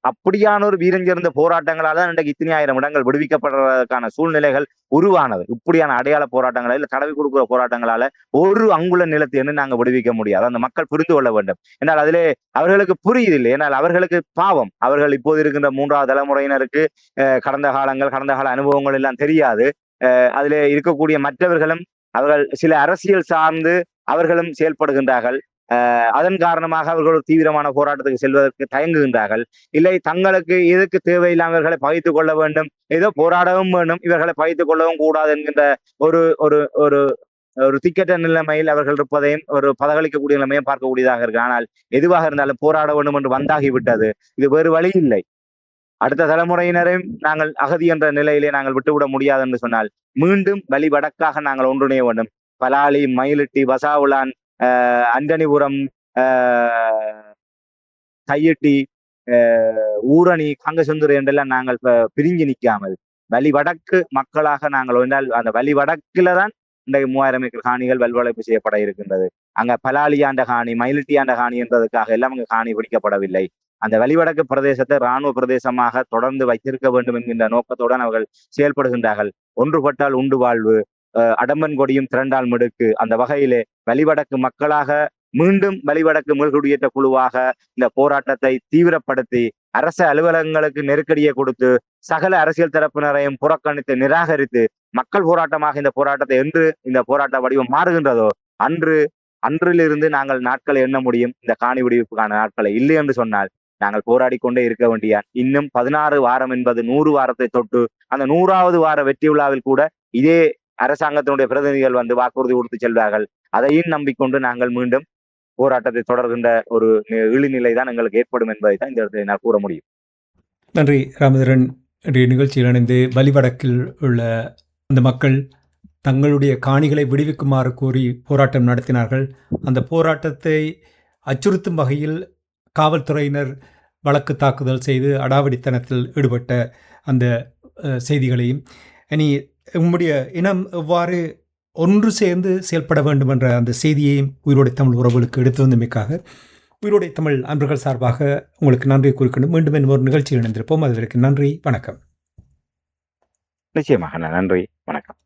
அப்படியான ஒரு வீரஞ்சிருந்த போராட்டங்களால தான் இன்றைக்கு இத்தனை ஆயிரம் இடங்கள் விடுவிக்கப்படுறதுக்கான சூழ்நிலைகள் உருவானது. இப்படியான அடையாள போராட்டங்களா இல்ல தடவி கொடுக்குற போராட்டங்களால ஒரு அங்குல நிலத்தை நாங்க விடுவிக்க முடியாது. அந்த மக்கள் புரிந்து கொள்ள வேண்டும். என்றால் அதிலே அவர்களுக்கு புரியுது இல்லை, ஏன்னால் அவர்களுக்கு பாவம், அவர்கள் இப்போது இருக்கின்ற 3வது தலைமுறையினருக்கு கடந்த கால அனுபவங்கள் எல்லாம் தெரியாது. அதிலே இருக்கக்கூடிய மற்றவர்களும் அவர்கள் சில அரசியல் சார்ந்து அவர்களும் செயல்படுகின்றார்கள். அதன் காரணமாக அவர்கள் ஒரு தீவிரமான போராட்டத்துக்கு செல்வதற்கு தயங்குகின்றார்கள். இல்லை தங்களுக்கு எதுக்கு தேவையில்லாம இவர்களை பகைத்துக் கொள்ள வேண்டும், ஏதோ போராடவும் வேண்டும், இவர்களை பகைத்துக் கொள்ளவும் கூடாது என்கின்ற ஒரு ஒரு ஒரு ஒரு திக்கெட்ட நிலைமையில் அவர்கள் இருப்பதையும் ஒரு பதகளிக்கக்கூடிய நிலைமையும் பார்க்கக்கூடியதாக இருக்கு. ஆனால் எதுவாக இருந்தாலும் போராட வேண்டும் என்று வந்தாகிவிட்டது. இது வேறு வழி இல்லை. அடுத்த தலைமுறையினரையும் நாங்கள் அகதி என்ற நிலையிலே நாங்கள் விட்டுவிட முடியாது என்று சொன்னால் மீண்டும் வழிவடக்காக நாங்கள் ஒன்றிணைய வேண்டும். பலாலி, மயிலிட்டி, வசாவுலான், அண்டனிபுரம், கையட்டி, ஊரணி, காங்கசந்துரை என்றெல்லாம் நாங்கள் பிரிஞ்சு நிற்காமல் வழிவடக்கு மக்களாக நாங்கள் வந்தால் அந்த வழிவடக்குல தான் இன்றைக்கு 3000 ஏக்கர் காணிகள் வல்வளைப்பு செய்யப்பட இருக்கின்றது. அங்க பலாலியாண்ட காணி, மயிலிட்டியாண்ட காணி என்றதுக்காக எல்லாம் அங்கு காணி பிடிக்கப்படவில்லை. அந்த வழிவடக்கு பிரதேசத்தை இராணுவ பிரதேசமாக தொடர்ந்து வைத்திருக்க வேண்டும் என்கின்ற நோக்கத்துடன் அவர்கள் செயல்படுகின்றார்கள். ஒன்றுபட்டால் உண்டு வாழ்வு, அடம்பன் கொடியும் திரண்டால் மிடுக்கு. அந்த வகையிலே வழிவடக்கு மக்களாக மீண்டும் வழிவடக்கு மீள்குடியேற்ற குழுவாக இந்த போராட்டத்தை தீவிரப்படுத்தி அரச அலுவலகங்களுக்கு நெருக்கடியை கொடுத்து சகல அரசியல் தரப்பினரையும் புறக்கணித்து நிராகரித்து மக்கள் போராட்டமாக இந்த போராட்டத்தை என்று இந்த போராட்ட வடிவம் மாறுகின்றதோ அன்றிலிருந்து நாங்கள் நாட்களை எண்ண முடியும். இந்த காணி விடுவிப்புக்கான நாட்களை இல்லை என்று சொன்னால் நாங்கள் போராடி கொண்டே இருக்க வேண்டிய இன்னும் 16 வாரம் என்பது 100 வாரத்தை தொட்டு அந்த 100வது வார வெற்றி விழாவில் கூட இதே அரசாங்கத்தினுடைய பிரதிநிதிகள் வந்து வாக்குறுதி கொடுத்து செல்வார்கள். அதையும் நம்பிக்கொண்டு நாங்கள் மீண்டும் போராட்டத்தை தொடர்கின்ற ஒரு இழிநிலை தான் எங்களுக்கு ஏற்படும் என்பதை தான் இந்த இடத்துல நான் கூற முடியும். நன்றி ராமதரன். இன்றைய நிகழ்ச்சியில் இணைந்து வலிவடக்கில் உள்ள அந்த மக்கள் தங்களுடைய காணிகளை விடுவிக்குமாறு கோரி போராட்டம் நடத்தினார்கள். அந்த போராட்டத்தை அச்சுறுத்தும் வகையில் காவல்துறையினர் வழக்கு தாக்குதல் செய்து அடாவடித்தனத்தில் ஈடுபட்ட அந்த செய்திகளையும், இனி உம்முடைய இனம் எவ்வாறு ஒன்று சேர்ந்து செயல்பட வேண்டும் என்ற அந்த செய்தியையும் உயிரோடை தமிழ் உறவுகளுக்கு எடுத்து வந்தமைக்காக உயிரோடை தமிழ் அன்பர்கள் சார்பாக உங்களுக்கு நன்றி கூறிக்கொண்டு மீண்டும் இன்னொரு நிகழ்ச்சியில் இணைந்திருப்போம். அதுவரைக்கும் நன்றி, வணக்கம். நிச்சயமாக நன்றி, வணக்கம்.